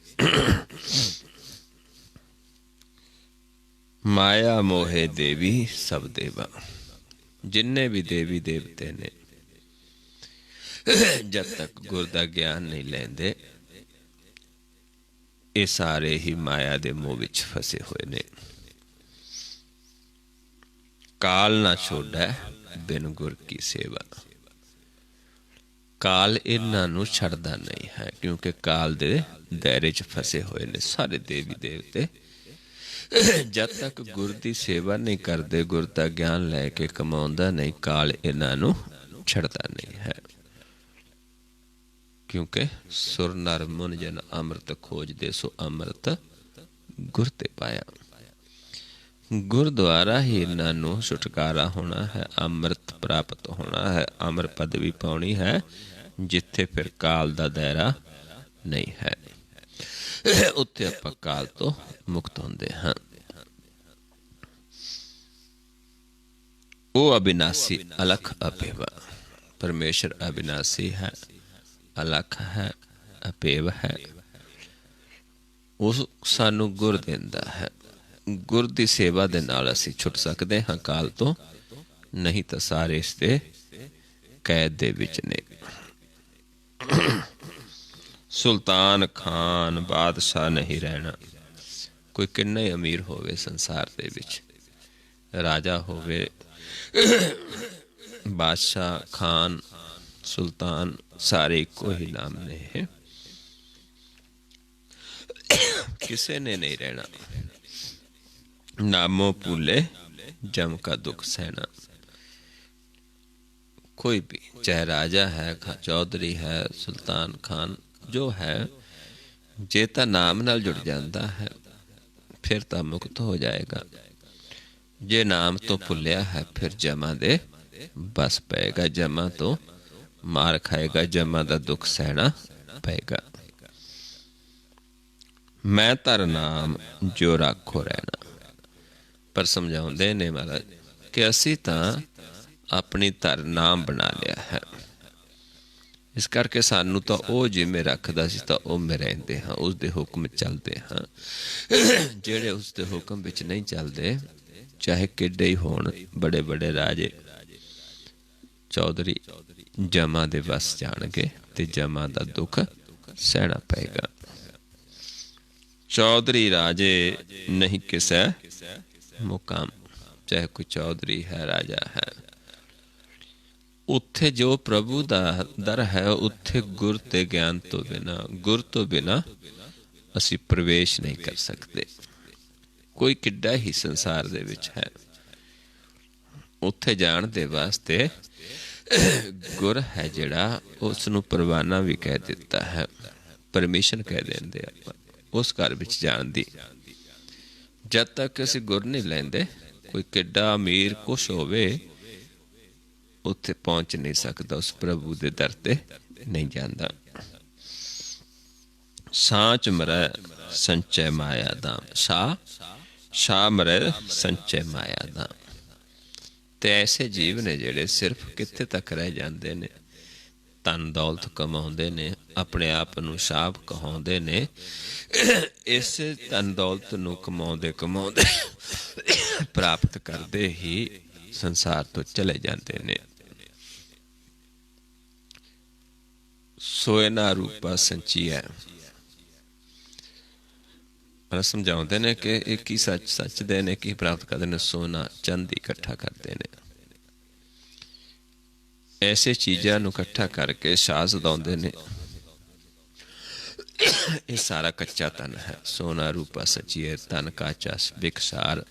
माया मोहे देवी सब देवा, जिन्ने भी देवी देवते ने जब तक गुर दा ज्ञान नहीं लेंदे, ये सारे ही माया दे मोह विच फसे हुए ने। काल ना छोड़ै बिन गुर की सेवा, काल इन्हां नूं छड़दा नहीं है, क्योंकि काल दे दायरे च फसे हुए ने सारे देवी देवते। जब तक गुर की सेवा नहीं करते, गुर का ज्ञान लैके कमाउंदा नहीं, काल इन्हां नूं छड़दा नहीं है। क्योंकि सुर नर मुन जन अमृत खोज दे, सो अमृत गुर ते पाया। गुरुद्वारा ही इन्हां नूं छुटकारा होना है, अमृत प्राप्त होना है, अमर पदवी पाउणी है, जिथे फिर काल दा दायरा नहीं है, उत्थे आपां काल तो मुक्त होंदे हां। वो अविनाशी अलख अपेवा, परमेश्वर अविनाशी है, अलख है, अपेव है। उस सानू गुर देंदा है। गुर की सेवा दे नाल असीं छुट सकते हाँ काल तो, नहीं तो सारे इसते कैद दे विच ने। सुल्तान खान बादशाह नहीं रहना, कोई किन्ना ही अमीर होवे संसार दे विच, राजा होवे, बादशाह, खान, सुल्तान, सारे इको ही नाम ने है, किसे ने नहीं रहना। नामों भूले जम का दुख सहना, कोई भी चाहे राजा है, चौधरी है, सुल्तान खान जो है, जे ता नाम नाल जुड़ जाता है फिर ता मुक्त हो जाएगा। जे नाम तो भुलिया है फिर जमा दे बस पेगा, जमा तो मार खाएगा, जमा दा दुख सहना पेगा। मैं तर नाम जो राखो रहना, पर समझाउंदे ने महाराज कि असी तां अपनी धर नाम बना लिया है, इस करके सानू तो वो जिमें रखदा सी तां उमें रहिंदे हां, उसदे हुक्म चलदे हां। जेड़े उसदे हुक्म विच नहीं चलदे, चाहे किड्डे ही होण बड़े बड़े राजे चौधरी, जमा दे बस जाणगे ते जमा दा दुख सहना पेगा। चौधरी राजे नहीं किसै मुकाम, चाहे कोई चौधरी है, राजा है, उत्थे जो प्रभु दा दर है, उत्थे गुर ते ज्ञान तो बिना, गुर तो बिना असी प्रवेश नहीं कर सकते। कोई किड्डा ही संसार दे विच है, उत्थे जाण दे वास्ते गुर है जिहड़ा, उसनूं परवाना भी कह दिता है, परमिशन कह देंदे आपां उस घर विच जाण दी। जद तक असीं गुर नहीं लैंदे, कोई किड्डा अमीर कुछ होवे उत्थे पहुंच नहीं सकता, उस प्रभु दे दर ते नहीं जांदा। सांच मरै संचय माया दाम, शाह मरै संचय माया दाम। ते ऐसे जीव ने जेड़े सिर्फ कित्थे तक रह जांदे ने, धन दौलत कमाउंदे ने, अपने आप नूं शाह कहाउंदे ने, इस धन दौलत नूं कमाउंदे कमाउंदे प्राप्त करदे ही संसार तो चले जाते ने। सोयना रूपा संची है, समझाते ने कि एक ही सच सच दे ने की प्राप्त करते हैं, सोना चंद इकट्ठा करते हैं। ऐसे चीज़ों को इकट्ठा करके शाह सदाउंदे ने। ये सारा कच्चा तन है, सोना रूपा सची है, तन काचा बिकसार,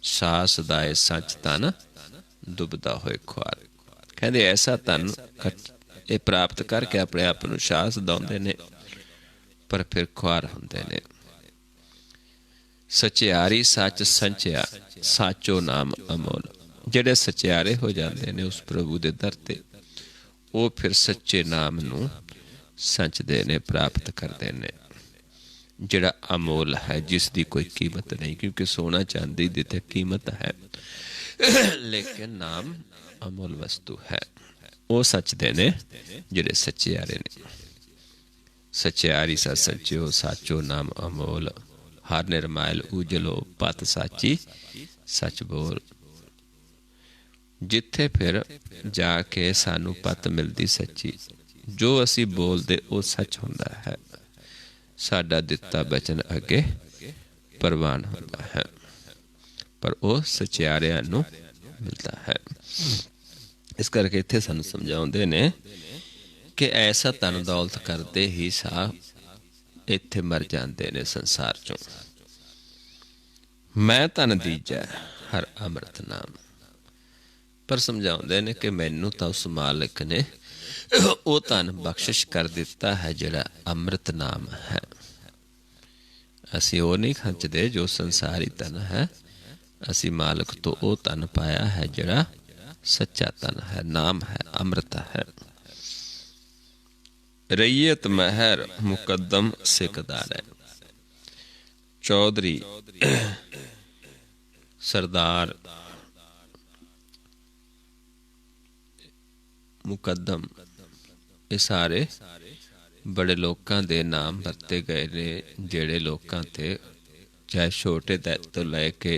शाह सदाए सच तन दुबदा होए खुआर। कहते ऐसा तन ये प्राप्त करके अपने आप को शाह सदाउंदे ने, पर फिर खुआर होंदे ने। सचियारी सच संचिया, साचो नाम अमोल। जेड़े सचियारे हो जाते ने उस प्रभु दे दर ते, वो फिर सच्चे नाम नूं संचदे ने, प्राप्त करते ने, जिहड़ा अमोल है, जिसकी कोई कीमत नहीं। क्योंकि सोना चांदी दी ते कीमत है, लेकिन नाम अमोल वस्तु है। वो सचदे ने जिहड़े सच्चियारे ने। सचियारी सा सच्चो साचो नाम अमोल, हर निर्मायल उजलो पत साची सच बोल। जिथे फिर जाके सानू पत मिलती सच्ची, जो असी बोलते वो सच हुंदा है। साडा दिता बचन अगे प्रवान होता है, पर वह सचियारियां नू मिलता है। इस करके इत्थे सानू समझाउंदे ने कि ऐसा धन दौलत करते ही साह इत्थे मर जाते ने संसार चों। मैं धन दीजा हर अमृत नाम, पर समझाउंदे ने कि मैनू तां उस मालिक ने वो धन बख्शिश कर दिता है जिहड़ा अमृत नाम है। असी वो नहीं खंचदे जो संसारी धन है, असी मालिक तो वो धन पाया है जिहड़ा सच्चा धन है, नाम है, अमृत है। रैयत महर मुकद्दम सिकदार है। चौधरी सरदार मुकद्दम ये सारे बड़े लोगों के नाम वरते गए ने, जेड़े लोगों ते चाहे छोटे तो लैके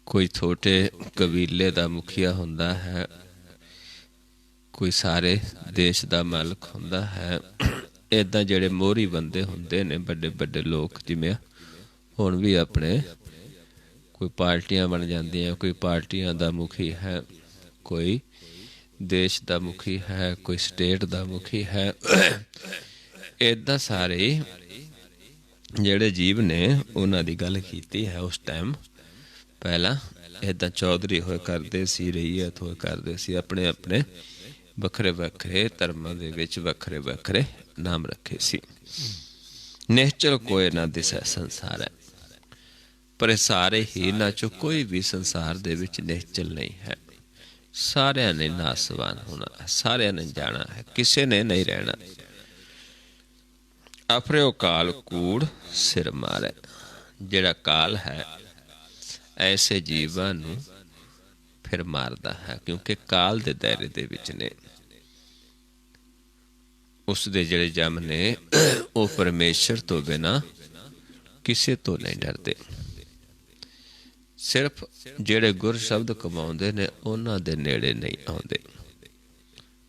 कोई छोटे कबीले का मुखिया हुंदा है, कोई सारे देश का मालक हुंदा है। इदां जेड़े मोहरी बंदे हुंदे ने, बड़े बड़े लोग, जिवें हुण भी अपने कोई पार्टियां बन जांदियां, कोई पार्टियां का मुखी है, कोई देश का मुखी है, कोई स्टेट का मुखी है। इदां सारे जेड़े जीव ने उन्हां दी गल कीती है उस टाइम। पहला इदां चौधरी होए करदे सी, रैयत होए करदे सी, अपने अपने वखरे वखरे धर्मां दे विच वखरे वखरे नाम रखे सी। निश्चल कोई ना दिसै संसार है, पर सारे ही ना चो कोई भी संसार दे विच निश्चल नहीं है। सारिਆਂ ने नासवान होना है, सारिਆਂ ने जाना है, किसी ने नहीं रहना। अफरियो काल कूड़ सिर मारे, जिहड़ा काल है ऐसे जीवां नूं फिर मारदा है, क्योंकि काल दे दायरे दे विच ने। उस दे जिहड़े जम ने वो परमेश्वर तो बिना किसी तो नहीं डरते। सिर्फ जेड़े गुर शब्द कमाउंदे ने उन्हां दे नेड़े नहीं आउंदे।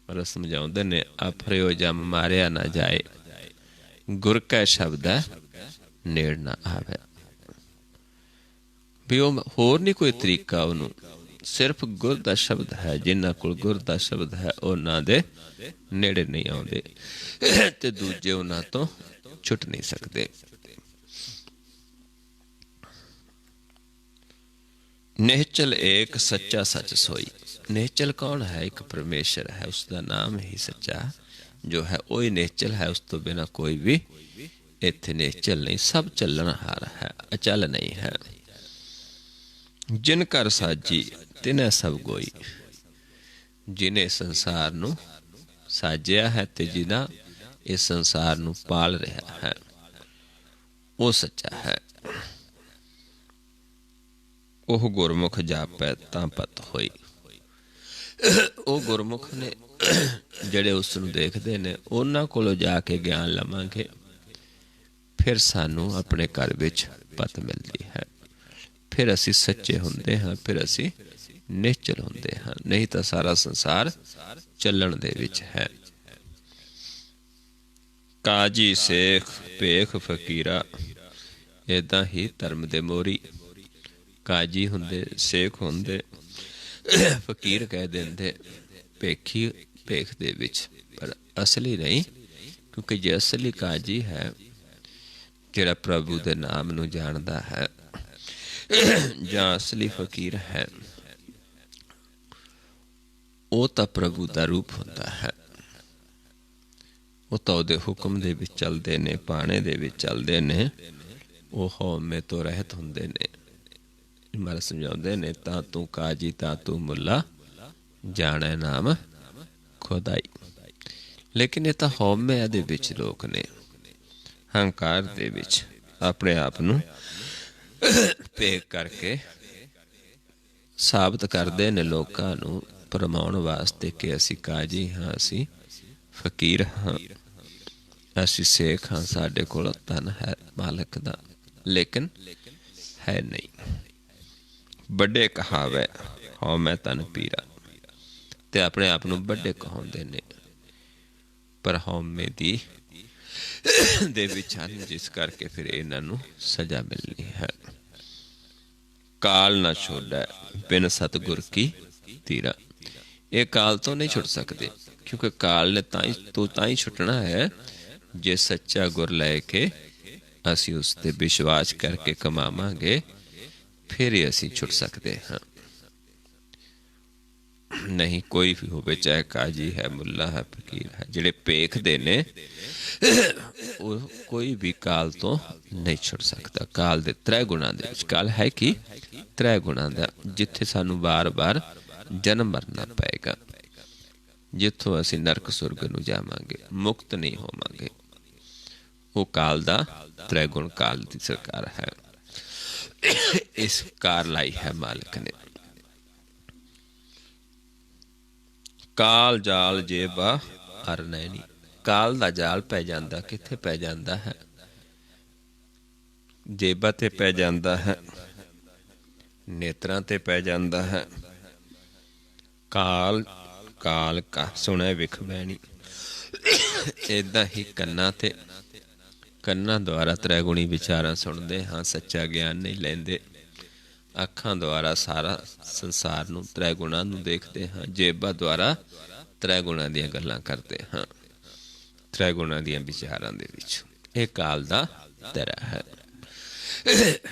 पर समझाउंदे ने अफरियो जम मारिया ना जाए, गुर कै शब्द नेड़ ना आवे। भी वो होर नहीं कोई तरीका, उन्हों सिर्फ गुर दा शब्द है। जिन्हां कोल गुर दा शब्द है उन्हां दे नेड़े नहीं आउंदे ते दूजे उन्हां तो छुट नहीं सकते। निश्चल एक सच्चा सच सोई। निश्चल कौन है? एक परमेश्वर है, उसका नाम ही सच्चा जो है वही निश्चल है। उस तो बिना कोई भी इत्थे निश्चल नहीं, सब चलनहार है, अचल नहीं है। जिन कर साजी तिन्हें सब गोई, जिन्हें संसार नू साजिया है ते जिन्हें इस संसार नू पाल रहा है वो सच्चा है। ओह गुरमुख जापै तां पत होई। वो गुरमुख ने जड़े उसनू देखते ने उन्हां कोलों जाके ज्ञान लवांगे, फिर सानू अपने घर विच पत मिलती है। फिर असी सच्चे हुंदे हां, फिर असी निश्चल हुंदे हां। नहीं तो सारा संसार चलण दे विच है। काजी सेख भेख फकीरा, इदां ही धर्म दे मोरी काजी हुंदे, सेख हुंदे, फकीर कह देंदे, भेखी भेख दे विच, पर असली नहीं। क्योंकि जे असली काजी है जिहड़ा प्रभु दे नाम नू जानदा है, जां असली फकीर है, वो तां प्रभु दा रूप हुंदा है। वो तां उहदे हुक्म दे विच चलदे ने, पाणे दे विच चलदे ने, वो हौमे तो रहत हुंदे ने। महाराज समझाते ने तां तू काजी तां तू मुला, जाने नाम खुदाई। लेकिन ये तो हौमे दे विच लोग ने, हंकार दे विच अपने आप नू भेक करके साबित करते ने लोकां नू भरमाउण वास्ते कि असी काजी हाँ, असी फकीर हाँ। ਅਸੀਂ ਸੇਖ ਹਾਂ, ਸਾਡੇ ਕੋਲ ਧਨ ਹੈ ਮਾਲਕ ਦਾ, ਲੇਕਿਨ ਹੈ ਨਹੀਂ। ਵੱਡੇ ਕਹਾਵੇ ਹਉ ਮੈਂ ਧਨ ਪੀਰਾ, ਤੇ ਆਪਣੇ ਆਪ ਨੂੰ ਵੱਡੇ ਕਹਾਉਂਦੇ ਨੇ, ਪਰ ਹਉਮੈ ਦੇ ਵਿੱਚ ਹਨ, ਜਿਸ ਕਰਕੇ ਫਿਰ ਇਹਨਾਂ ਨੂੰ ਸਜ਼ਾ ਮਿਲਣੀ ਹੈ। ਕਾਲ ਨਾ ਛੋੜੈ ਬਿਨ ਸਤਿਗੁਰ ਕੀ ਤੀਰਾ, ਇਹ ਕਾਲ ਤੋਂ ਨਹੀਂ ਛੁੱਟ ਸਕਦੇ, ਕਿਉਂਕਿ ਕਾਲ ਨੇ ਤਾਂ ਹੀ ਛੁੱਟਣਾ ਹੈ ਜੇ ਸੱਚਾ ਗੁਰ ਲੈ ਕੇ ਅਸੀਂ ਉਸ 'ਤੇ ਵਿਸ਼ਵਾਸ ਕਰਕੇ ਕਮਾਵਾਂਗੇ, ਫਿਰ ਹੀ ਅਸੀਂ ਛੁੱਟ ਸਕਦੇ ਹਾਂ। ਨਹੀਂ ਕੋਈ ਵੀ ਹੋਵੇ, ਚਾਹੇ ਕਾਜੀ ਹੈ, ਮੁੱਲਾ ਹੈ, ਫਕੀਰ ਹੈ, ਜਿਹੜੇ ਭੇਖਦੇ ਨੇ ਉਹ ਕੋਈ ਵੀ ਕਾਲ ਤੋਂ ਨਹੀਂ ਛੁੱਟ ਸਕਦਾ। ਕਾਲ ਦੇ 3 ਗੁਣਾਂ ਦੇ ਵਿੱਚ, ਕਾਲ ਹੈ ਕਿ 3 ਗੁਣਾਂ ਦਾ, ਜਿੱਥੇ ਸਾਨੂੰ ਵਾਰ-ਵਾਰ ਜਨਮ ਮਰਨਾ ਪਏਗਾ, ਜਿੱਥੋਂ ਅਸੀਂ ਨਰਕ ਸੁਰਗ ਨੂੰ ਜਾਵਾਂਗੇ, ਮੁਕਤ ਨਹੀਂ ਹੋਵਾਂਗੇ। ਉਹ ਕਾਲ ਦਾ 3 ਗੁਣ, ਕਾਲ ਦੀ ਸਰਕਾਰ ਹੈ। ਇਸ ਕਾਰ ਲਾਈ ਹੈ ਮਾਲਕ ਨੇ। ਕਾਲ ਜਾਲ ਜੇਬਾ ਅਰ ਨੈਣੀ, ਕਾਲ ਦਾ ਜਾਲ ਪੈ ਜਾਂਦਾ, ਕਿੱਥੇ ਪੈ ਜਾਂਦਾ ਹੈ? ਜੇਬਾਂ ਤੇ ਪੈ ਜਾਂਦਾ ਹੈ, ਨੇਤਰਾਂ ਤੇ ਪੈ ਜਾਂਦਾ ਹੈ। ਕਾਲ ਕਾਲ ਕਾ ਸੁਣੈ ਵਿਖ ਬੈਣੀ, ਏਦਾਂ ਹੀ ਕੰਨਾਂ ਦੁਆਰਾ 3 ਗੁਣੀ ਵਿਚਾਰਾਂ ਸੁਣਦੇ ਹਾਂ, ਸੱਚਾ ਗਿਆਨ ਨਹੀਂ ਲੈਂਦੇ। ਅੱਖਾਂ ਦੁਆਰਾ ਸਾਰਾ ਸੰਸਾਰ ਨੂੰ 3 ਗੁਣਾਂ ਨੂੰ ਦੇਖਦੇ ਹਾਂ। ਜੇਬਾਂ ਦੁਆਰਾ 3 ਗੁਣਾਂ ਦੀਆਂ ਗੱਲਾਂ ਕਰਦੇ ਹਾਂ, 3 ਗੁਣਾਂ ਦੀਆਂ ਵਿਚਾਰਾਂ ਦੇ ਵਿੱਚ। ਇਹ ਕਾਲ ਦਾ ਤੇਰਾ ਹੈ,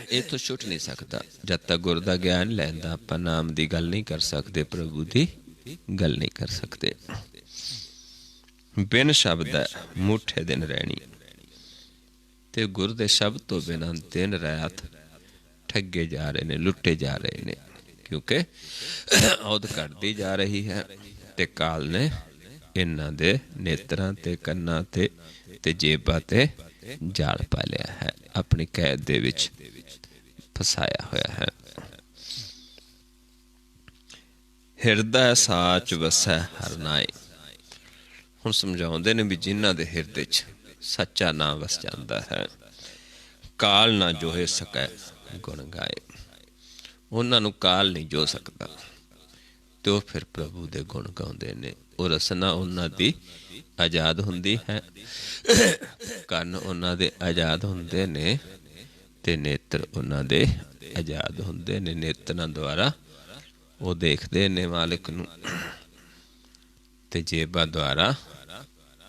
ਇਹ ਤੋਂ ਛੁੱਟ ਨਹੀਂ ਸਕਦਾ। ਜਦ ਤੱਕ ਗੁਰ ਦਾ ਗਿਆਨ ਲੈਂਦਾ, ਆਪਾਂ ਨਾਮ ਦੀ ਗੱਲ ਨਹੀਂ ਕਰ ਸਕਦੇ, ਪ੍ਰਭੂ ਦੀ ਗੱਲ ਨਹੀਂ ਕਰ ਸਕਦੇ। ਬਿਨ ਸ਼ਬਦ ਮੁੱਠੇ ਦਿਨ ਰਹਿਣੀ, ਤੇ ਗੁਰ ਦੇ ਸ਼ਬਦ ਤੋਂ ਬਿਨਾਂ ਦਿਨ ਰਾਤ ਠੱਗੇ ਜਾ ਰਹੇ ਨੇ, ਲੁੱਟੇ ਜਾ ਰਹੇ ਨੇ, ਕਿਉਂਕਿ ਔਧ ਘਟਦੀ ਜਾ ਰਹੀ ਹੈ ਤੇ ਕਾਲ ਨੇ ਇਹਨਾਂ ਦੇ ਨੇਤਰਾਂ ਤੇ ਕੰਨਾਂ ਤੇ ਜੇਬਾਂ ਤੇ ਜਾਲ ਪਾ ਲਿਆ ਹੈ, ਆਪਣੀ ਕੈਦ ਦੇ ਵਿੱਚ ਫਸਾਇਆ ਹੋਇਆ ਹੈ। ਹਿਰਦਾ ਸਾਚ ਵਸੈ ਹਰਿ ਨਾਏ, ਹੁਣ ਸਮਝਾਉਂਦੇ ਨੇ ਵੀ ਜਿਨ੍ਹਾਂ ਦੇ ਹਿਰਦੇ 'ਚ ਸੱਚਾ ਨਾਂ ਵਸ ਜਾਂਦਾ ਹੈ, ਕਾਲ ਨਾ ਜੋਹੇ ਸਕੈ ਗੁਣ ਗਾਏ, ਉਹਨਾਂ ਨੂੰ ਕਾਲ ਨਹੀਂ ਜੋ ਸਕਦਾ, ਤੇ ਉਹ ਫਿਰ ਪ੍ਰਭੂ ਦੇ ਗੁਣ ਗਾਉਂਦੇ ਨੇ। ਉਹ ਰਸਨਾ ਉਹਨਾਂ ਦੀ ਆਜ਼ਾਦ ਹੁੰਦੀ ਹੈ, ਕੰਨ ਉਹਨਾਂ ਦੇ ਆਜ਼ਾਦ ਹੁੰਦੇ ਨੇ, ਤੇ ਨੇਤਰ ਉਹਨਾਂ ਦੇ ਆਜ਼ਾਦ ਹੁੰਦੇ ਨੇ। ਨੇਤਰਾਂ ਦੁਆਰਾ ਉਹ ਦੇਖਦੇ ਨੇ ਮਾਲਿਕ ਨੂੰ, ਤੇ ਜੇਬਾਂ ਦੁਆਰਾ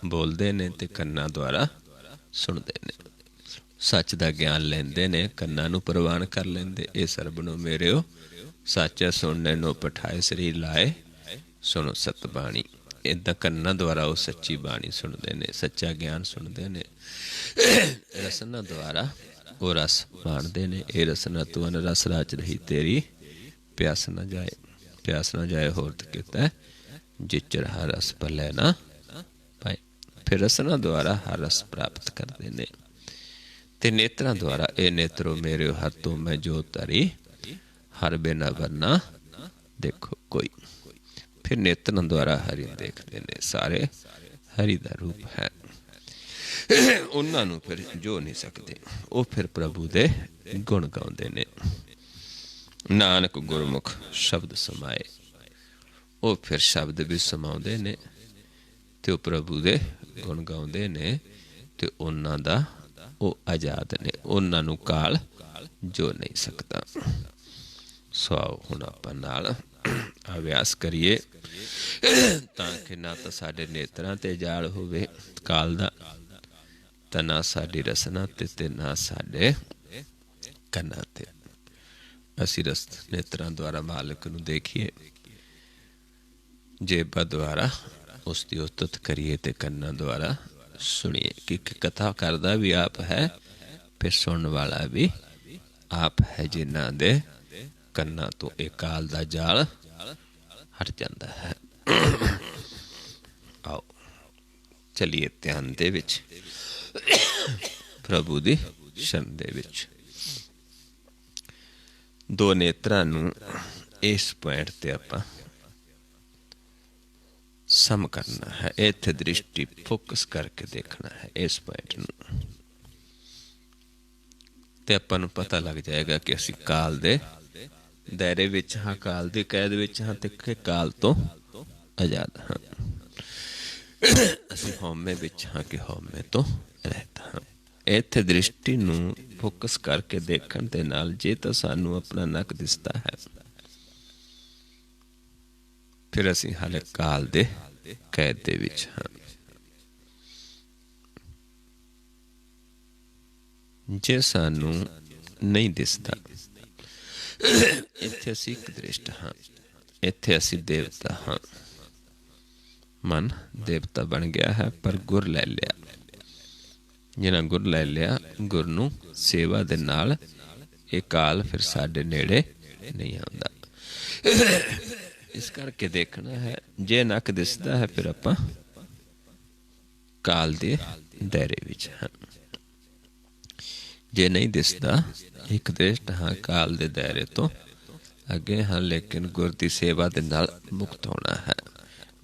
ਬੋਲਦੇ ਨੇ, ਤੇ ਕੰਨਾਂ ਦੁਆਰਾ ਸੁਣਦੇ ਨੇ। ਸੱਚ ਦਾ ਗਿਆਨ ਲੈਂਦੇ ਨੇ, ਕੰਨਾਂ ਨੂੰ ਪ੍ਰਵਾਨ ਕਰ ਲੈਂਦੇ। ਇਹ ਸਰਬਣੋ ਮੇਰਿਓ ਸੱਚ ਸੁਣਨੇ ਨੂੰ ਪਠਾਏ, ਸਰੀਰ ਲਾਏ ਸੁਣੋ ਸਤ ਬਾਣੀ। ਏਦਾਂ ਕੰਨਾਂ ਦੁਆਰਾ ਉਹ ਸੱਚੀ ਬਾਣੀ ਸੁਣਦੇ ਨੇ, ਸੱਚਾ ਗਿਆਨ ਸੁਣਦੇ ਨੇ। ਰਸਨਾ ਦੁਆਰਾ ਉਹ ਰਸ ਮਾਣਦੇ ਨੇ। ਇਹ ਰਸਨਾ ਤੂੰ ਰਸ ਰਾਚ ਰਹੀ ਤੇਰੀ, ਪਿਆਸ ਨਾ ਜਾਏ, ਪਿਆਸ ਨਾ ਜਾਏ ਹੋਰ ਤੇ ਕੀਤਾ ਜਿਚਰ ਹਰ ਰਸ ਭਲੇ ਨਾ ਪਾਏ। ਫਿਰ ਰਸਨਾ ਦੁਆਰਾ ਹਰ ਰਸ ਪ੍ਰਾਪਤ ਕਰਦੇ ਨੇ। ਤੇ ਨੇਤਰਾਂ ਦੁਆਰਾ, ਇਹ ਨੇਤਰੋ ਮੇਰੇ ਹਰ ਤੋਂ ਮੈਂ ਜੋ ਧਰੀ, ਹਰ ਬਿਨਾ ਵਰਨਾ ਦੇਖੋ ਕੋਈ। ਫਿਰ ਨੇਤਰਾਂ ਦੁਆਰਾ ਹਰੀ ਦੇਖਦੇ ਨੇ, ਸਾਰੇ ਹਰੀ ਦਾ ਰੂਪ ਹੈ। ਉਹਨਾਂ ਨੂੰ ਫਿਰ ਜੋ ਨਹੀਂ ਸਕਦੇ, ਉਹ ਫਿਰ ਪ੍ਰਭੂ ਦੇ ਗੁਣ ਗਾਉਂਦੇ ਨੇ। ਨਾਨਕ ਗੁਰਮੁਖ ਸ਼ਬਦ ਸਮਾਏ, ਉਹ ਫਿਰ ਸ਼ਬਦ ਵੀ ਸਮਾਉਂਦੇ ਨੇ, ਤੇ ਉਹ ਪ੍ਰਭੂ ਦੇ ਗੁਣ ਗਾਉਂਦੇ ਨੇ, ਤੇ ਉਹਨਾਂ ਦਾ ਉਹ ਆਜ਼ਾਦ ਨੇ, ਉਹਨਾਂ ਨੂੰ ਕਾਲ ਜੋ ਨਹੀਂ ਸਕਦਾ। ਸੋ ਆਓ ਹੁਣ ਆਪਾਂ ਨਾਲ ਅਭਿਆਸ ਕਰੀਏ, ਤਾਂ ਕਿ ਨਾ ਤਾਂ ਸਾਡੇ ਨੇਤਰਾਂ ਤੇ ਜਾਲ ਹੋਵੇ ਕਾਲ ਦਾ, ਤਾਂ ਨਾ ਸਾਡੀ ਰਸਨਾ ਤੇ ਨਾ ਸਾਡੇ ਕੰਨਾਂ ਤੇ। ਅਸੀਂ ਨੇਤਰਾਂ ਦੁਆਰਾ ਮਾਲਕ ਨੂੰ ਦੇਖੀਏ, ਜੇਬਾਂ ਦੁਆਰਾ ਉਸ ਦੀ ਉਸਤਤ ਕਰੀਏ, ਤੇ ਕੰਨਾਂ ਦੁਆਰਾ ਸੁਣੀਏ। ਕਿ ਕਥਾ ਕਰਦਾ ਵੀ ਆਪ ਹੈ, ਫਿਰ ਸੁਣਨ ਵਾਲਾ ਵੀ ਆਪ ਹੈ, ਜਿਨ੍ਹਾਂ ਦੇ ਕੰਨਾਂ ਤੋਂ ਇਹ ਕਾਲ ਦਾ ਜਾਲ ਹਟ ਜਾਂਦਾ ਹੈ। ਆਓ ਚਲੀਏ ਧਿਆਨ ਦੇ ਵਿੱਚ, ਪ੍ਰਭੂ ਦੀ ਸ਼ਰਨ ਦੇ ਵਿੱਚ। 2 ਨੇਤਰਾਂ ਨੂੰ ਇਸ ਪੁਆਇੰਟ ਤੇ ਆਪਾਂ सम करना है। इत्थे दृष्टि फोकस करके देखना है इस पॉइंट नूं, ते आपां नूं पता लग जाएगा कि असीं काल दे दायरे विच हाँ, काल दी कैद विच हाँ, ते काल तो आजाद हाँ। असीं हौमे विच हाँ कि हौमे तो रहत हाँ। इत्थे दृष्टि नूं फोकस करके देखण दे नाल जे तां सानूं अपना नक दिसदा है, फिर असीं हाले काल दे कैद दे विच हाँ। जे सानूं नहीं दिसदा, इत्थे असीं इक दृष्ट हाँ, इत्थे असीं देवता हाँ। मन देवता बन गया है, पर गुर लै लिया। जिन्हां गुर लै लिया, गुर नूं सेवा दे नाल ये काल फिर साडे नेड़े नहीं आउंदा। इस करके देखना है, जे नक दिसदा है फिर आपां काल दे दायरे विच हाँ। जे नहीं दिसदा, एक दृष्ट हाँ काल दे दायरे तो अगे हाँ, लेकिन गुर दी सेवा दे नाल मुक्त होना है,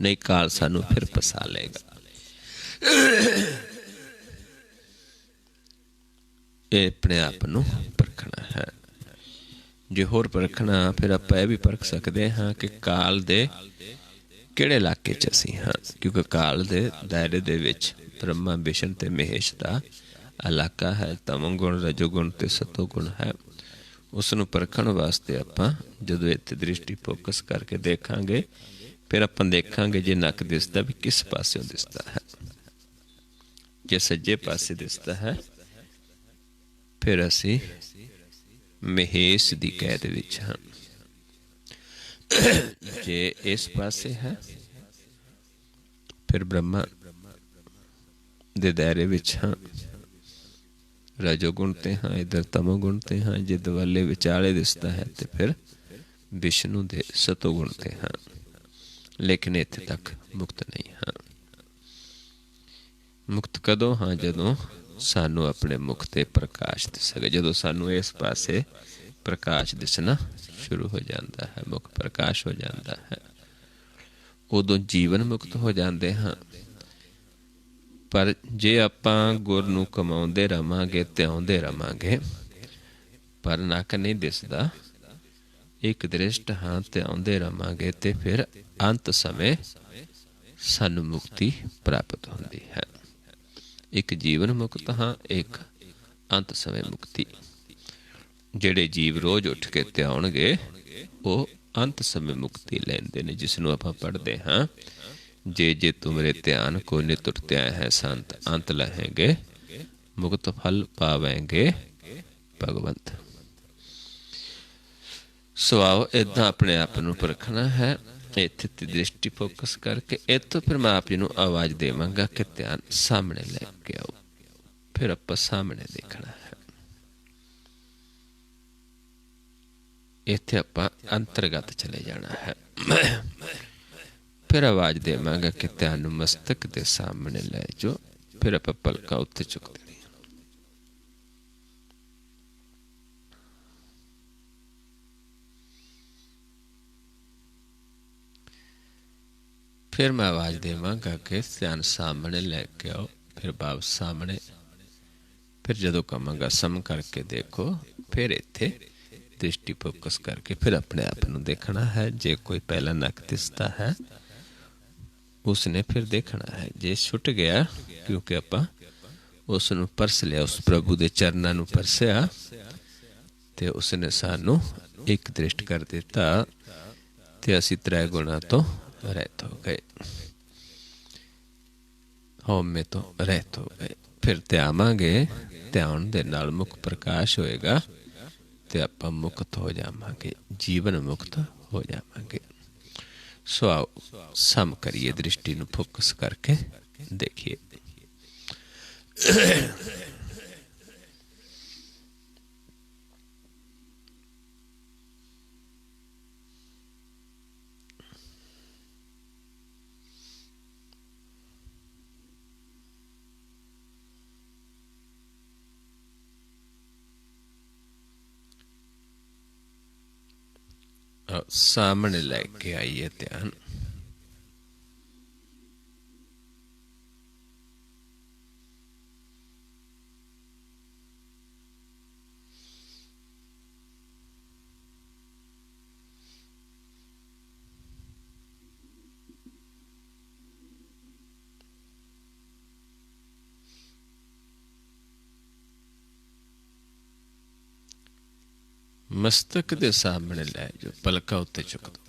नहीं काल सानू फिर फसा लेगा। ये अपने आप नूं परखना है। जे होर परखना, फिर आपां यह भी परख सकते हाँ कि काल दे किहड़े इलाके च असीं हाँ, क्योंकि काल दे दायरे दे विच ब्रह्मा विष्णु ते महेश दा इलाका है। तमोगुण रजोगुण ते सतोगुण है। उस नूं परखण वास्ते आपां जदों इत्थे दृष्टि फोकस करके देखांगे, फिर आपां देखांगे जे नक दिसदा भी किस पासिओं दिसदा है। जे सज्जे पासे दिसदा है, फिर असीं महेश दी कैद विच हाँ। जे इस पासे है, फिर ब्रह्मा दे दायरे विच हाँ। रजोगुण ते हाँ, इधर तमोगुण ते हाँ। जे दवाले विचाले दिसदा है तो फिर विष्णु दे सतोगुण ते हाँ। लेकिन इत्थे तक मुक्त नहीं हाँ। मुक्त कदों हाँ, जदों सानू अपने मुख ते प्रकाश दिसेगा। जदों सानू इस पासे प्रकाश दिसना शुरू हो जाता है, मुख प्रकाश हो जाता है, उदों जीवन मुक्त हो जाते हाँ। पर जे आपां गुर नूं कमाउंदे रवांगे ते आउंदे रवांगे, पर नक नहीं दिसदा, एक दृष्ट हाँ ते आउंदे रवांगे, ते फिर अंत समय सानू मुक्ति प्राप्त होंदी है। एक जीवन मुक्त हाँ, एक अंत समय मुक्ति। ਜਿਹੜੇ जीव रोज उठ के ते आउणगे, वो अंत समय मुक्ति लैंदे ने, जिसनों आपां पढ़दे हाँ, जे जे तुमरे ध्यान को नित उठते है संत, अंत लहेंगे मुक्त फल पावेंगे भगवंत। सो आओ इदां अपने आप नूं परखना है, इत्थे दृष्टि फोकस करके। इत्थों फिर मैं आप जी नूं आवाज़ देवांगा कि ध्यान सामने लैके आओ, फिर आपां सामने देखना है। इत्थे आपां अंतरगत चले जाना है। फिर आवाज़ देवांगा कि ध्यान नूं मस्तक दे सामने लै जाओ, फिर आपां पलकां उत्ते चुक देणियां। फिर मैं आवाज़ देवांगा कि ध्यान सामने लैके आओ, फिर वापस सामने। फिर जदों कहांगा सम करके देखो, फिर इत्थे दृष्टि फोकस करके फिर अपने आप नूं देखना है। जे कोई पहला नक दिसदा है, उसने फिर देखना है। जे छुट गया, क्योंकि आपां उस नूं परस लिया, उस प्रभु दे चरनां नूं परसिया, ते उसने सानू एक दृष्ट कर दिता, ते असीं त्रै गुणां तो रहित हो गए, हौमे तो रहित हो गए। फिर ध्यावांगे, ध्यान दे नाल मुख प्रकाश होएगा, ते आपां मुक्त हो जावांगे, जीवन मुक्त हो जावांगे। सो आओ सम करिए, दृष्टि नूं फोकस करके देखिए। सामने लैके आइए ध्यान। मस्तक दे सामने लै जो पलका उत्ते चुक दो।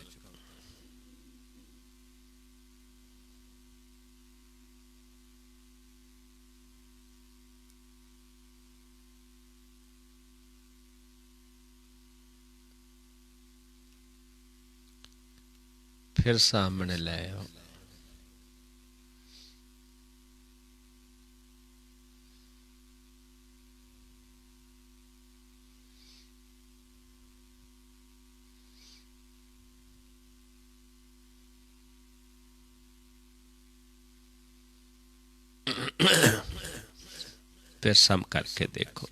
फिर सामने लै आओ। फिर सम करके देखो,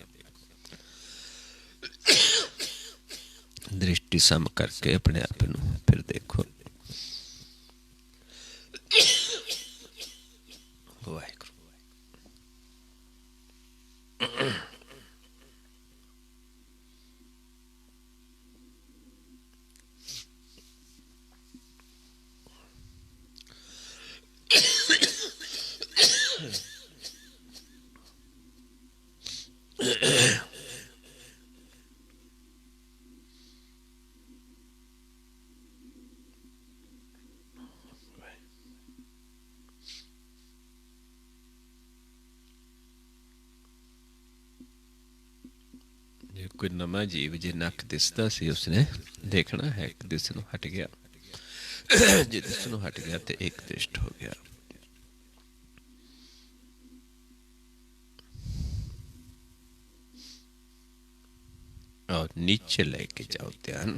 दृष्टि सम करके अपने आप को फिर देखो। वाहिगुरू। जे कोई नवा जीव जे नक दिसदा सी उसने देखना है एक दिसनों हट गया। जे दिसनों हट गया तो एक दृष्ट हो गया। और नीचे लेके जाओ ध्यान।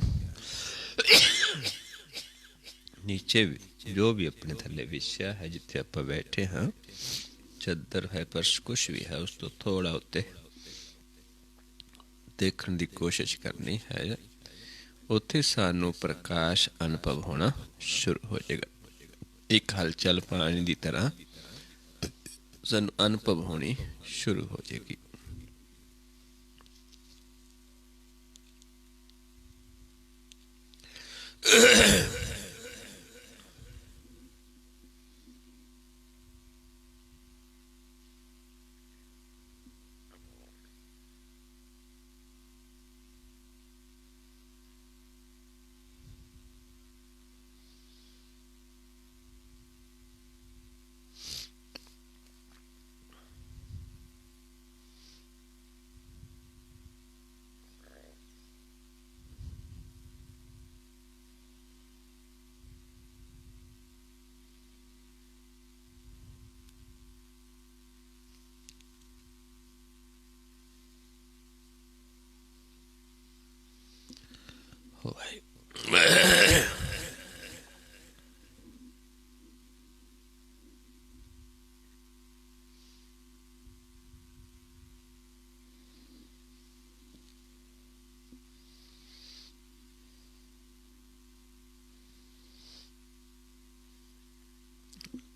नीचे भी जो भी अपने थले विषया है जिथे आप बैठे हाँ, चद्दर है फर्श कुछ भी है उस तो थोड़ा उत्ते देखने की कोशिश करनी है। उत्थे सानू प्रकाश अनुभव होना शुरू हो जाएगा। एक हलचल पानी की तरह सानू अनुभव होनी शुरू हो जाएगी।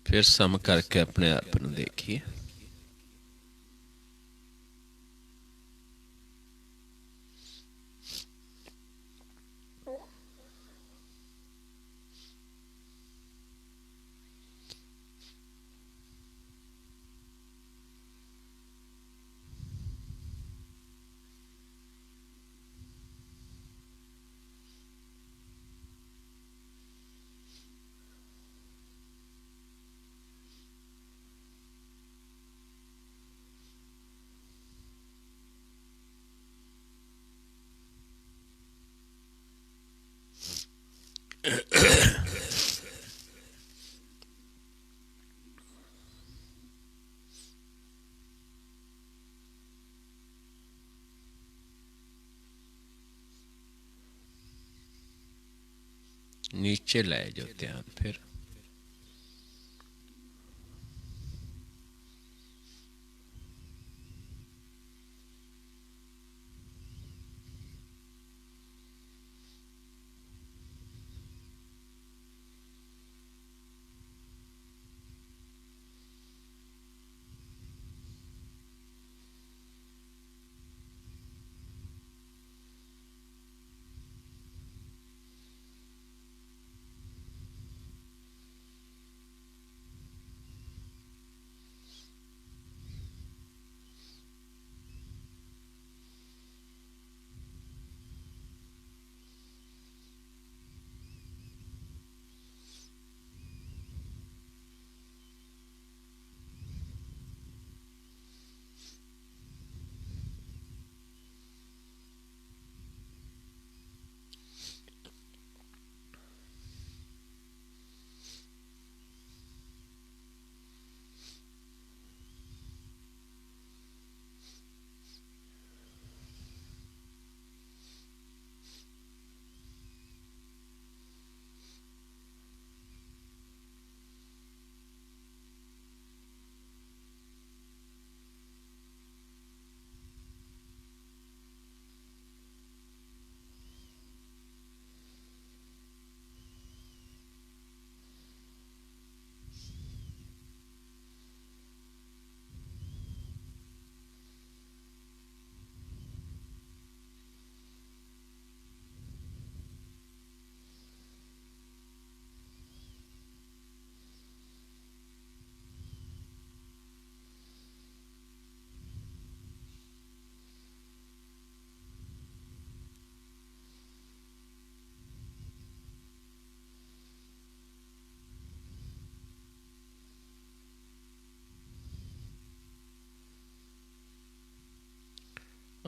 फिर सम करके अपने आप को देखिए। नीचे ले जाओ ध्यान। फिर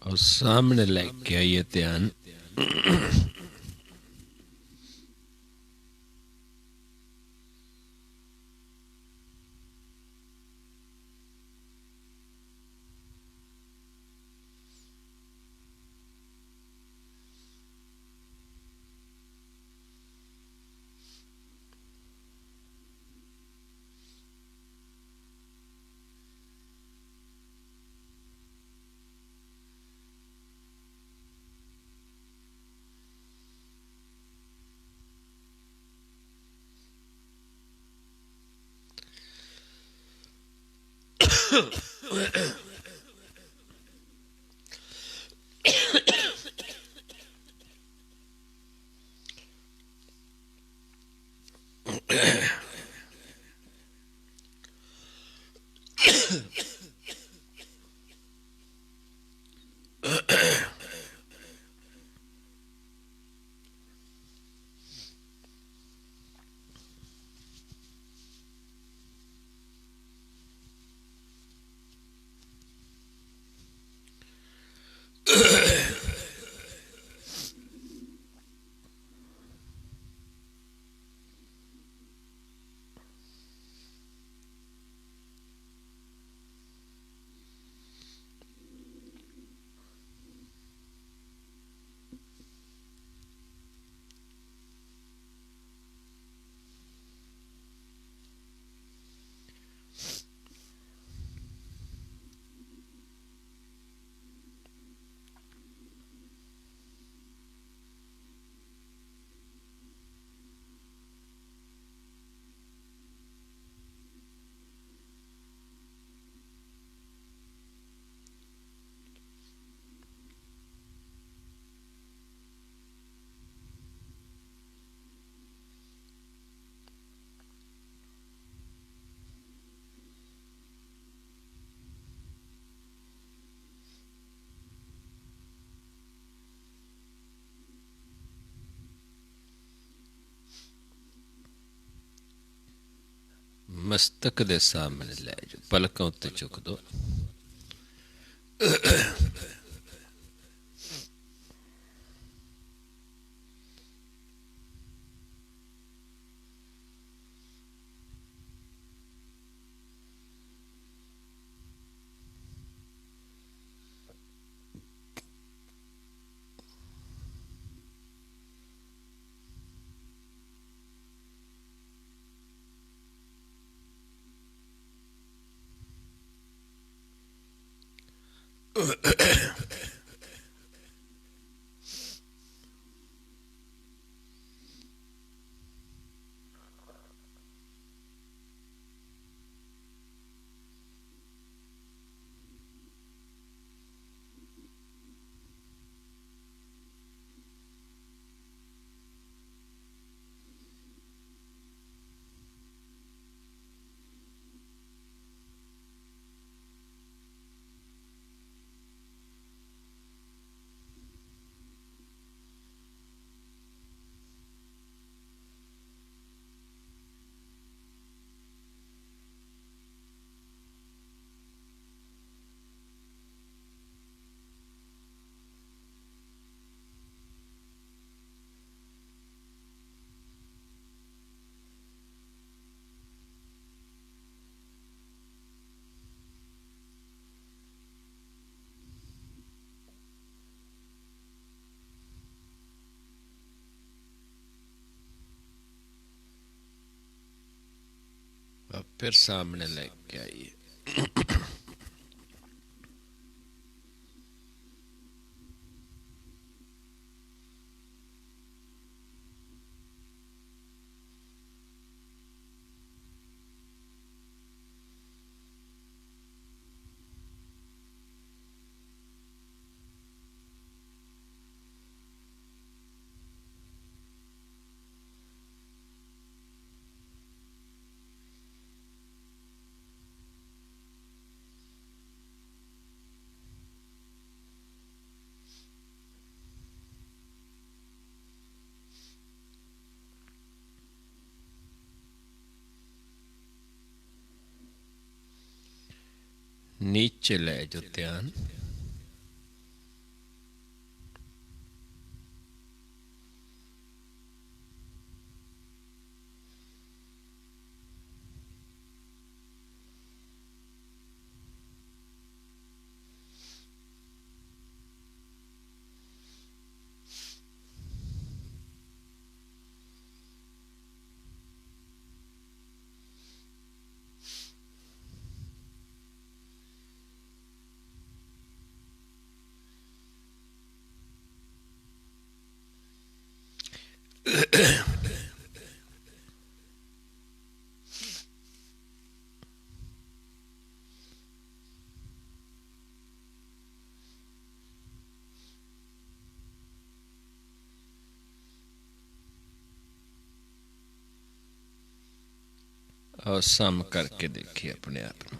और सामने लेके आइए ध्यान। मस्तक दे सामने लै जाओ, पलकों उत्ते चुक दो। अब फिर सामने लेके आइए। नीचे ले जाओ ध्यान। और सम करके देखिए अपने आप को।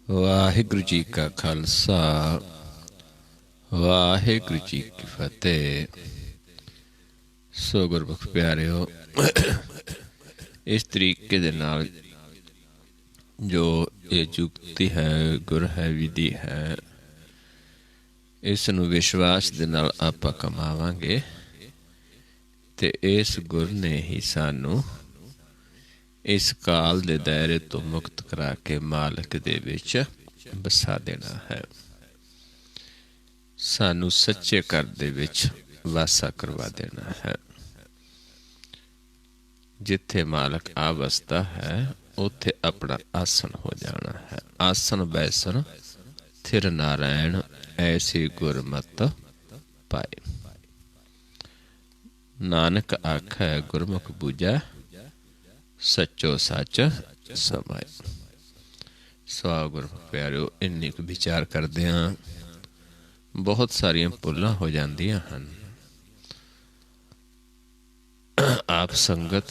वाहिगुरु जी का खालसा, वाहिगुरु जी की फतेह। सो गुरमुख प्यारिओ, इस तरीके दे नाल जो ये जुगती है, गुर है, विधि है, इस नूं विश्वास दे नाल आपां कमावांगे ते इस गुर ने ही सानू इस काल दे दायरे तो मुक्त करा के मालक दे विच बसा देना है। सानू सच्चे घर दे विच वासा करवा देना है। जिथे मालक आ बसता है उथे अपना आसन हो जाना है। आसन बैसन थिर नारायण, ऐसी गुरमत पाए। नानक आखै गुरमुख बूझै, सच्चो सच समाए। सवा गुरमुख प्यारिओ, इन्नी कुछ विचार करदे हां बहुत सारियां भुल्लां हो जांदियां हन। आप संगत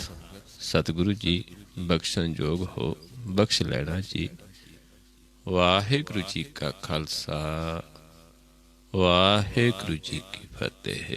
सतगुरु जी बख्शण जोग हो, बख्श लेना जी। वाहिगुरु जी का खालसा, वाहिगुरु जी की फतेह।